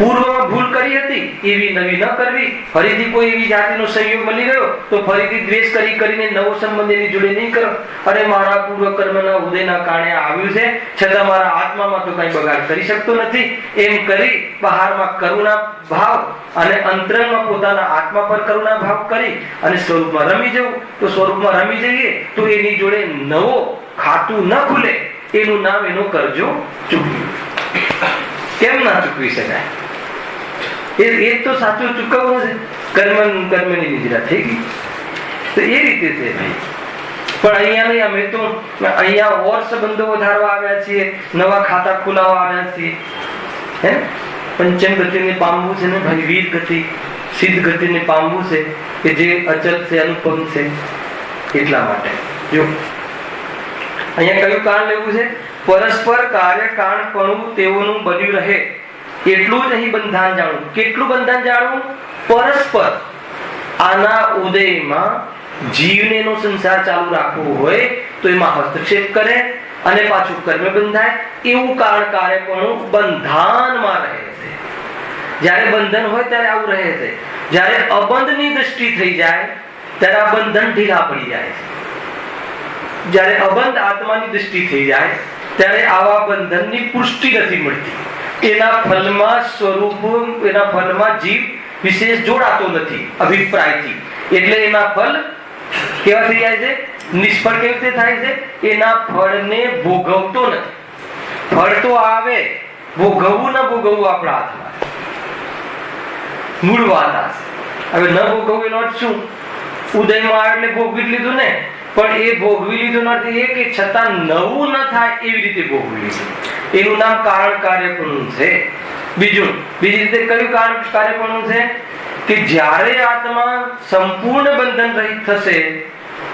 પૂર્વમાં ભૂલ કરી હતી એવી નવી ન કરવી. ફરીથી કોઈ એવી જાતિનો સંયોગ મળી ગયો તો ફરીથી દ્વેષ કરીને નવો સંબંધ એની જોડે નહીં કરો. અરે મારા પૂર્વ કર્મના ઉદયના કારણે આવ્યું છે, છતાં મારા આત્મામાં તો કઈ બગાડ કરી શકતો નથી એમ કરી બહારમાં કરુણા ભાવ અને અંતરંગમાં પોતાના આત્મા પર કરુણા ભાવ કરી અને સ્વરૂપમાં રમી જવું. તો સ્વરૂપમાં રમી જઈએ તો એની જોડે નવો ખાતું ન ખુલે. એનું નામ એનો કરજો ચૂકવ્યું. કેમ ના ચૂકવી શકાય? એ તો સાચું ચૂકવવું છે. કર્મની નિદ્રા થઈ ગઈ તો એ રીતે છે ભાઈ. પણ અહીંયા નહીં, અમે તો અહીંયા ઓર સંબંધો વધારવા આવ્યા છીએ, નવા ખાતા ખોલાવવા આવ્યા છીએ. હે, પંચમ ગતિને પામવું છે ને ભાઈ, વીર ગતિ સિદ્ધ ગતિને પામવું છે કે જે અચલ છે, અનુપમ છે. એટલા માટે જો અહીંયા કયું કારણ લેવું છે? પરસ્પર કાર્ય કારણપણું તેઓનું બન્યું રહે એટલું જ અહીં બંધાન જાણવું. કેટલું બંધાન જાણવું? પરસ્પર આના ઉદયમાં જીવને એનો સંસાર ચાલુ રાખવો હોય તો એમાં હસ્તક્ષેપ કરે અને પાછું કર્મ બંધાય એવું કારણ કાર્યપણું બંધાનમાં રહે છે. જ્યારે બંધન હોય ત્યારે આવું રહે છે. જ્યારે અબંધની દ્રષ્ટિ થઈ જાય ત્યારે આ બંધન ઢીલા પડી જાય છે. જ્યારે અબંધ આત્માની દ્રષ્ટિ થઈ જાય ત્યારે આવા બંધનની પુષ્ટિ નથી મળતી. એના ફલમાં સ્વરૂપ, એના ફલમાં જીવ વિશેષ જોડાતો નથી અભિપ્રાયથી. એટલે એના ફલ કેવા થઈ જાય છે? નિષ્ફળ કેવી રીતે થાય છે? એના ફળને ભોગવતો નથી. ફળ તો આવે, ભોગવવું ન ભોગવવું આપણા હાથમાં. મૂળ વાત આ છે. હવે ન ભોગવવું એનો અર્થ શું? ઉદયમાં આવે એટલે ભોગવી લીધું ને, પણ એ ભોગવી લીધું નથી એ કે છતાં નવું ન થાય એવી રીતે ભોગવી લીધું. એનું નામ કારણ કાર્યપણું છે. બીજી રીતે કયું કારણ કાર્યપણું છે? કે જ્યારે આત્મા સંપૂર્ણ બંધન રહિત થશે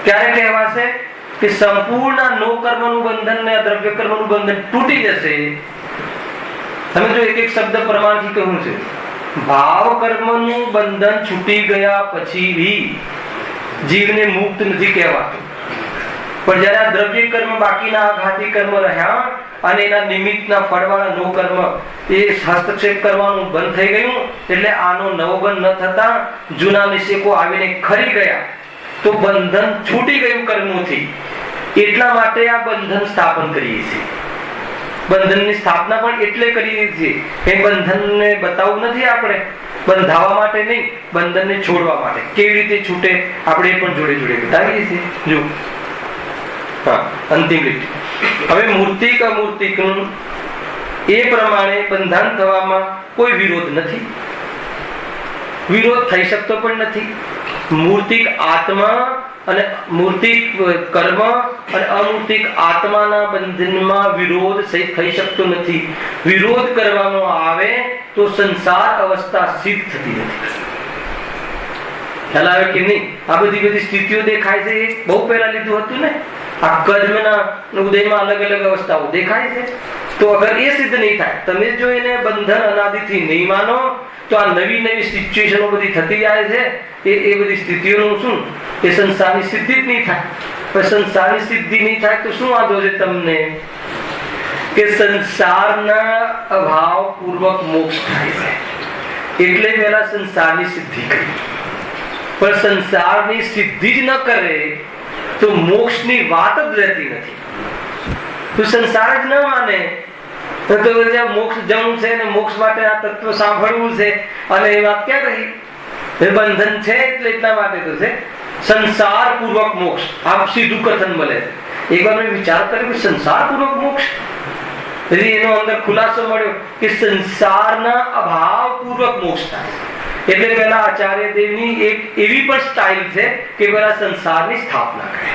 ત્યારે કહેવાશે કે સંપૂર્ણ નો કર્મનું બંધન ને દ્રવ્ય કર્મનું બંધન તૂટી જશે. તમે જો એક એક શબ્દ પ્રમાણથી કહું છે, ભાવ કર્મનું બંધન છૂટી ગયા પછી બી જીવને મુક્ત નથી કહેવાતું. પણ જયારે આ દ્રવ્ય કર્મ બાકીના આઘાતી કર્મ રહ્યા અને એના નિમિત્તના ફળવાળા નો કર્મ એ હસ્તક્ષેપ કરવાનું બંધ થઈ ગયું એટલે આનો નવો બંધ ન થતા જૂના નિષેકો આવીને ખરી ગયા તો બંધન છૂટી ગયું કર્મોથી. એટલા માટે આ બંધન સ્થાપન કરીએ છીએ. બંધનની સ્થાપના પણ એટલે કરીએ છીએ કે બંધનને બતાવવું નથી આપણે, બંધાવા માટે નહીં, બંધનને છોડવા માટે. કેવી રીતે છૂટે આપણે એ પણ જોડે જોડે બતાવીએ છીએ. જો અંતિમ રીતે હવે મૂર્તિક અમૂર્તિક એ પ્રમાણે બંધન થવામાં કોઈ વિરોધ નથી, વિરોધ થઈ શકતો પણ નથી. મૂર્તિક આત્મા અને મૂર્તિક કર્મ અને અમૂર્તિક આત્માના બંધનમાં વિરોધ થઈ શકતો નથી. વિરોધ કરવામાં આવે તો સંસાર અવસ્થા સિદ્ધ થતી નથી. ખ્યાલ આવે કે નહીં? આ બધી સ્થિતિઓ દેખાય છે એ બહુ પહેલા લીધું હતું ને. આ કર્મના ઉદયમાં અલગ અલગ અવસ્થાઓ દેખાય છે. તો અગર એ સિદ્ધ નહીં થાય, તમે જો એને બંધન અનાદિથી નહીં માનો તો આ નવી નવી સિચ્યુએશનો બધી થતી જાય છે. એ બધી સ્થિતિઓનું શું? એ સંસારની સિદ્ધિ જ નહીં થાય. પણ સંસારની સિદ્ધિ નહીં થાય તો શું વાંધો છે તમને? કે સંસારના અભાવ પૂર્વક મોક્ષ થાય છે એટલે પહેલા સંસારની સિદ્ધિ કરી. પણ સંસારની સિદ્ધિ જ ન કરે તો મોક્ષની વાત જ રહેતી નથી. તો સંસાર જ ન માને તો મોક્ષ જવું છે ને મોક્ષ માટે આ તત્વ સાંભળવું છે અને એ વાત ક્યાં રહી? બંધન છે એટલે એટલા માટે તો છે સંસાર પૂર્વક મોક્ષ. આમ સીધું કથન મળે છે. એક વાર મેં વિચાર કર્યો કે સંસાર પૂર્વક મોક્ષ, એનો અંદર ખુલાસો મળ્યો કે સંસારના અભાવ પૂર્વક મોક્ષ થાય. એટલે પેલા આચાર્ય દેવની એક એવી પણ સ્ટાઇલ છે કે પેલા સંસારની સ્થાપના કરે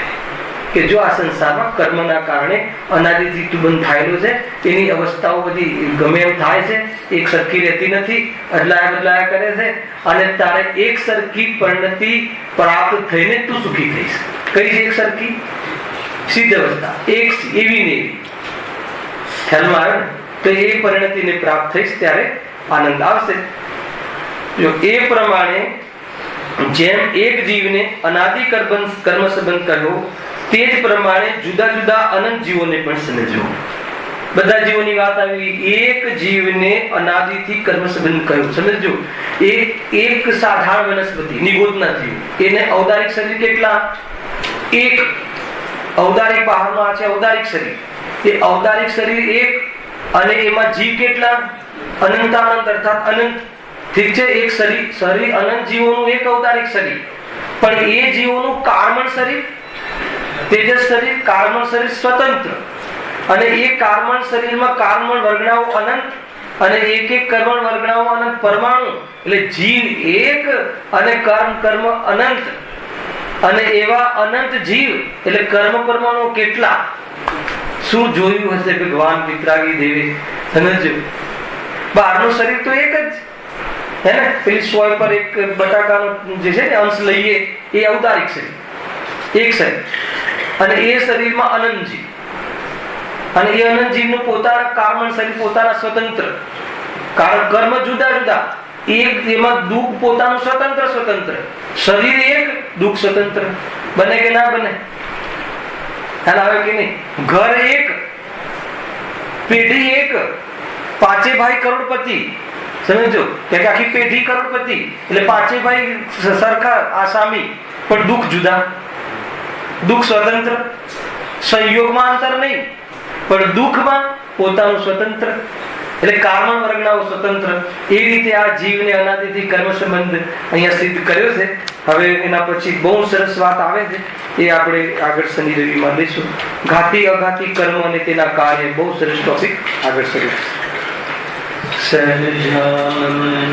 કે જો આ સંસારમાં કર્મના કારણે અનાદિથી બંધ થયેલો છે, એની અવસ્થાઓ બધી ગમે એમ થાય છે, એક સરખી રહેતી નથી, અદલાયા બદલાયા કરે છે અને તારે એક સરખી પરિણતિ પ્રાપ્ત થઈને તું સુખી થઈશ. કઈ છે એક સરખી? સિદ્ધ અવસ્થા. એક એવી ને એવી ખ્યાલમાં આવે તો એ પરિણતિને પ્રાપ્ત થઈશ ત્યારે આનંદ આવશે. જો એ પ્રમાણે જેમ એક જીવને અનાદિ કર્મ સંબંધ કહ્યો, તે જ પ્રમાણે જુદા જુદા અનંત જીવોને પણ સમજવો. બધા જીવોની વાત આવી. એક જીવને અનાદિથી કર્મ સંબંધ કહ્યો, સમજો. એક સાધારણ વનસ્પતિ નિગોદના જીવ, એને ઔદારિક શરીર કેટલા? એક. ઔદારિક બહારનો આ છે ઔદારિક શરીર. એ ઔદારિક શરીર એક, અને એમાં જીવ કેટલા? અનંતાનંત અર્થાત અનંત. ઠીક છે, એક શરીર અનંત જીવોનું એક ઔદારિક શરીર. પણ એ જીવોનું કાળમણ શરીર, તેજસ શરીર, કાળમણ શરીર સ્વતંત્ર. અને એ કાળમણ શરીરમાં કાળમણ વર્ગણાઓ અનંત, અને એક એક કર્મણ વર્ગણાઓ અનંત પરમાણુ. એટલે જીવ એક અને કર્મ અનંત. અને એવા અનંત જીવ એટલે કર્મ પરમાણુ કેટલા? શું જોયું હશે ભગવાન વિતરાગી દેવે? સમજો. બહારનું શરીર તો એક જ હે ને. પેલી સોય પર એક બટાકાનો જે છે ને અંશ લઈએ, એ ઔદારિક શરીર, એક શરીર. અને એ શરીરમાં અનંત જીવ, અને એ અનંત જીવનું પોતાના કાળમણ શરીર, પોતાના સ્વતંત્ર. કર્મ જુદા જુદા. એક એમાં દુઃખ પોતાનું સ્વતંત્ર. શરીર એક, દુઃખ સ્વતંત્ર. બને કે ના બને? ખ્યાલ આવે કે નહીં? ઘર એક, પેઢી એક, પાંચે ભાઈ કરોડપતિ. સમજો કે આખી પેઢી કરોડપતિ, એટલે પાંચે ભાઈ સરખા આસામી, પણ દુઃખ જુદા. દુઃખ સ્વતંત્ર. સંયોગમાં અંતર નહીં, પણ દુઃખમાં પોતાનું સ્વતંત્ર. એટલે કાળમણ વર્ગનાઓ સ્વતંત્ર. એ રીતે આ જીવને અનાદિથી કર્મ સંબંધ અહીંયા સિદ્ધ કર્યો છે. હવે એના પછી બહુ સરસ વાત આવે છે, એ આપણે આગળ શનિ રવિમાં દઈશું. ઘાતી અઘાતી કર્મ અને તેના કાર્ય, બહુ સરસ ટોપિક આગળ શરૂ. સહજાનંદ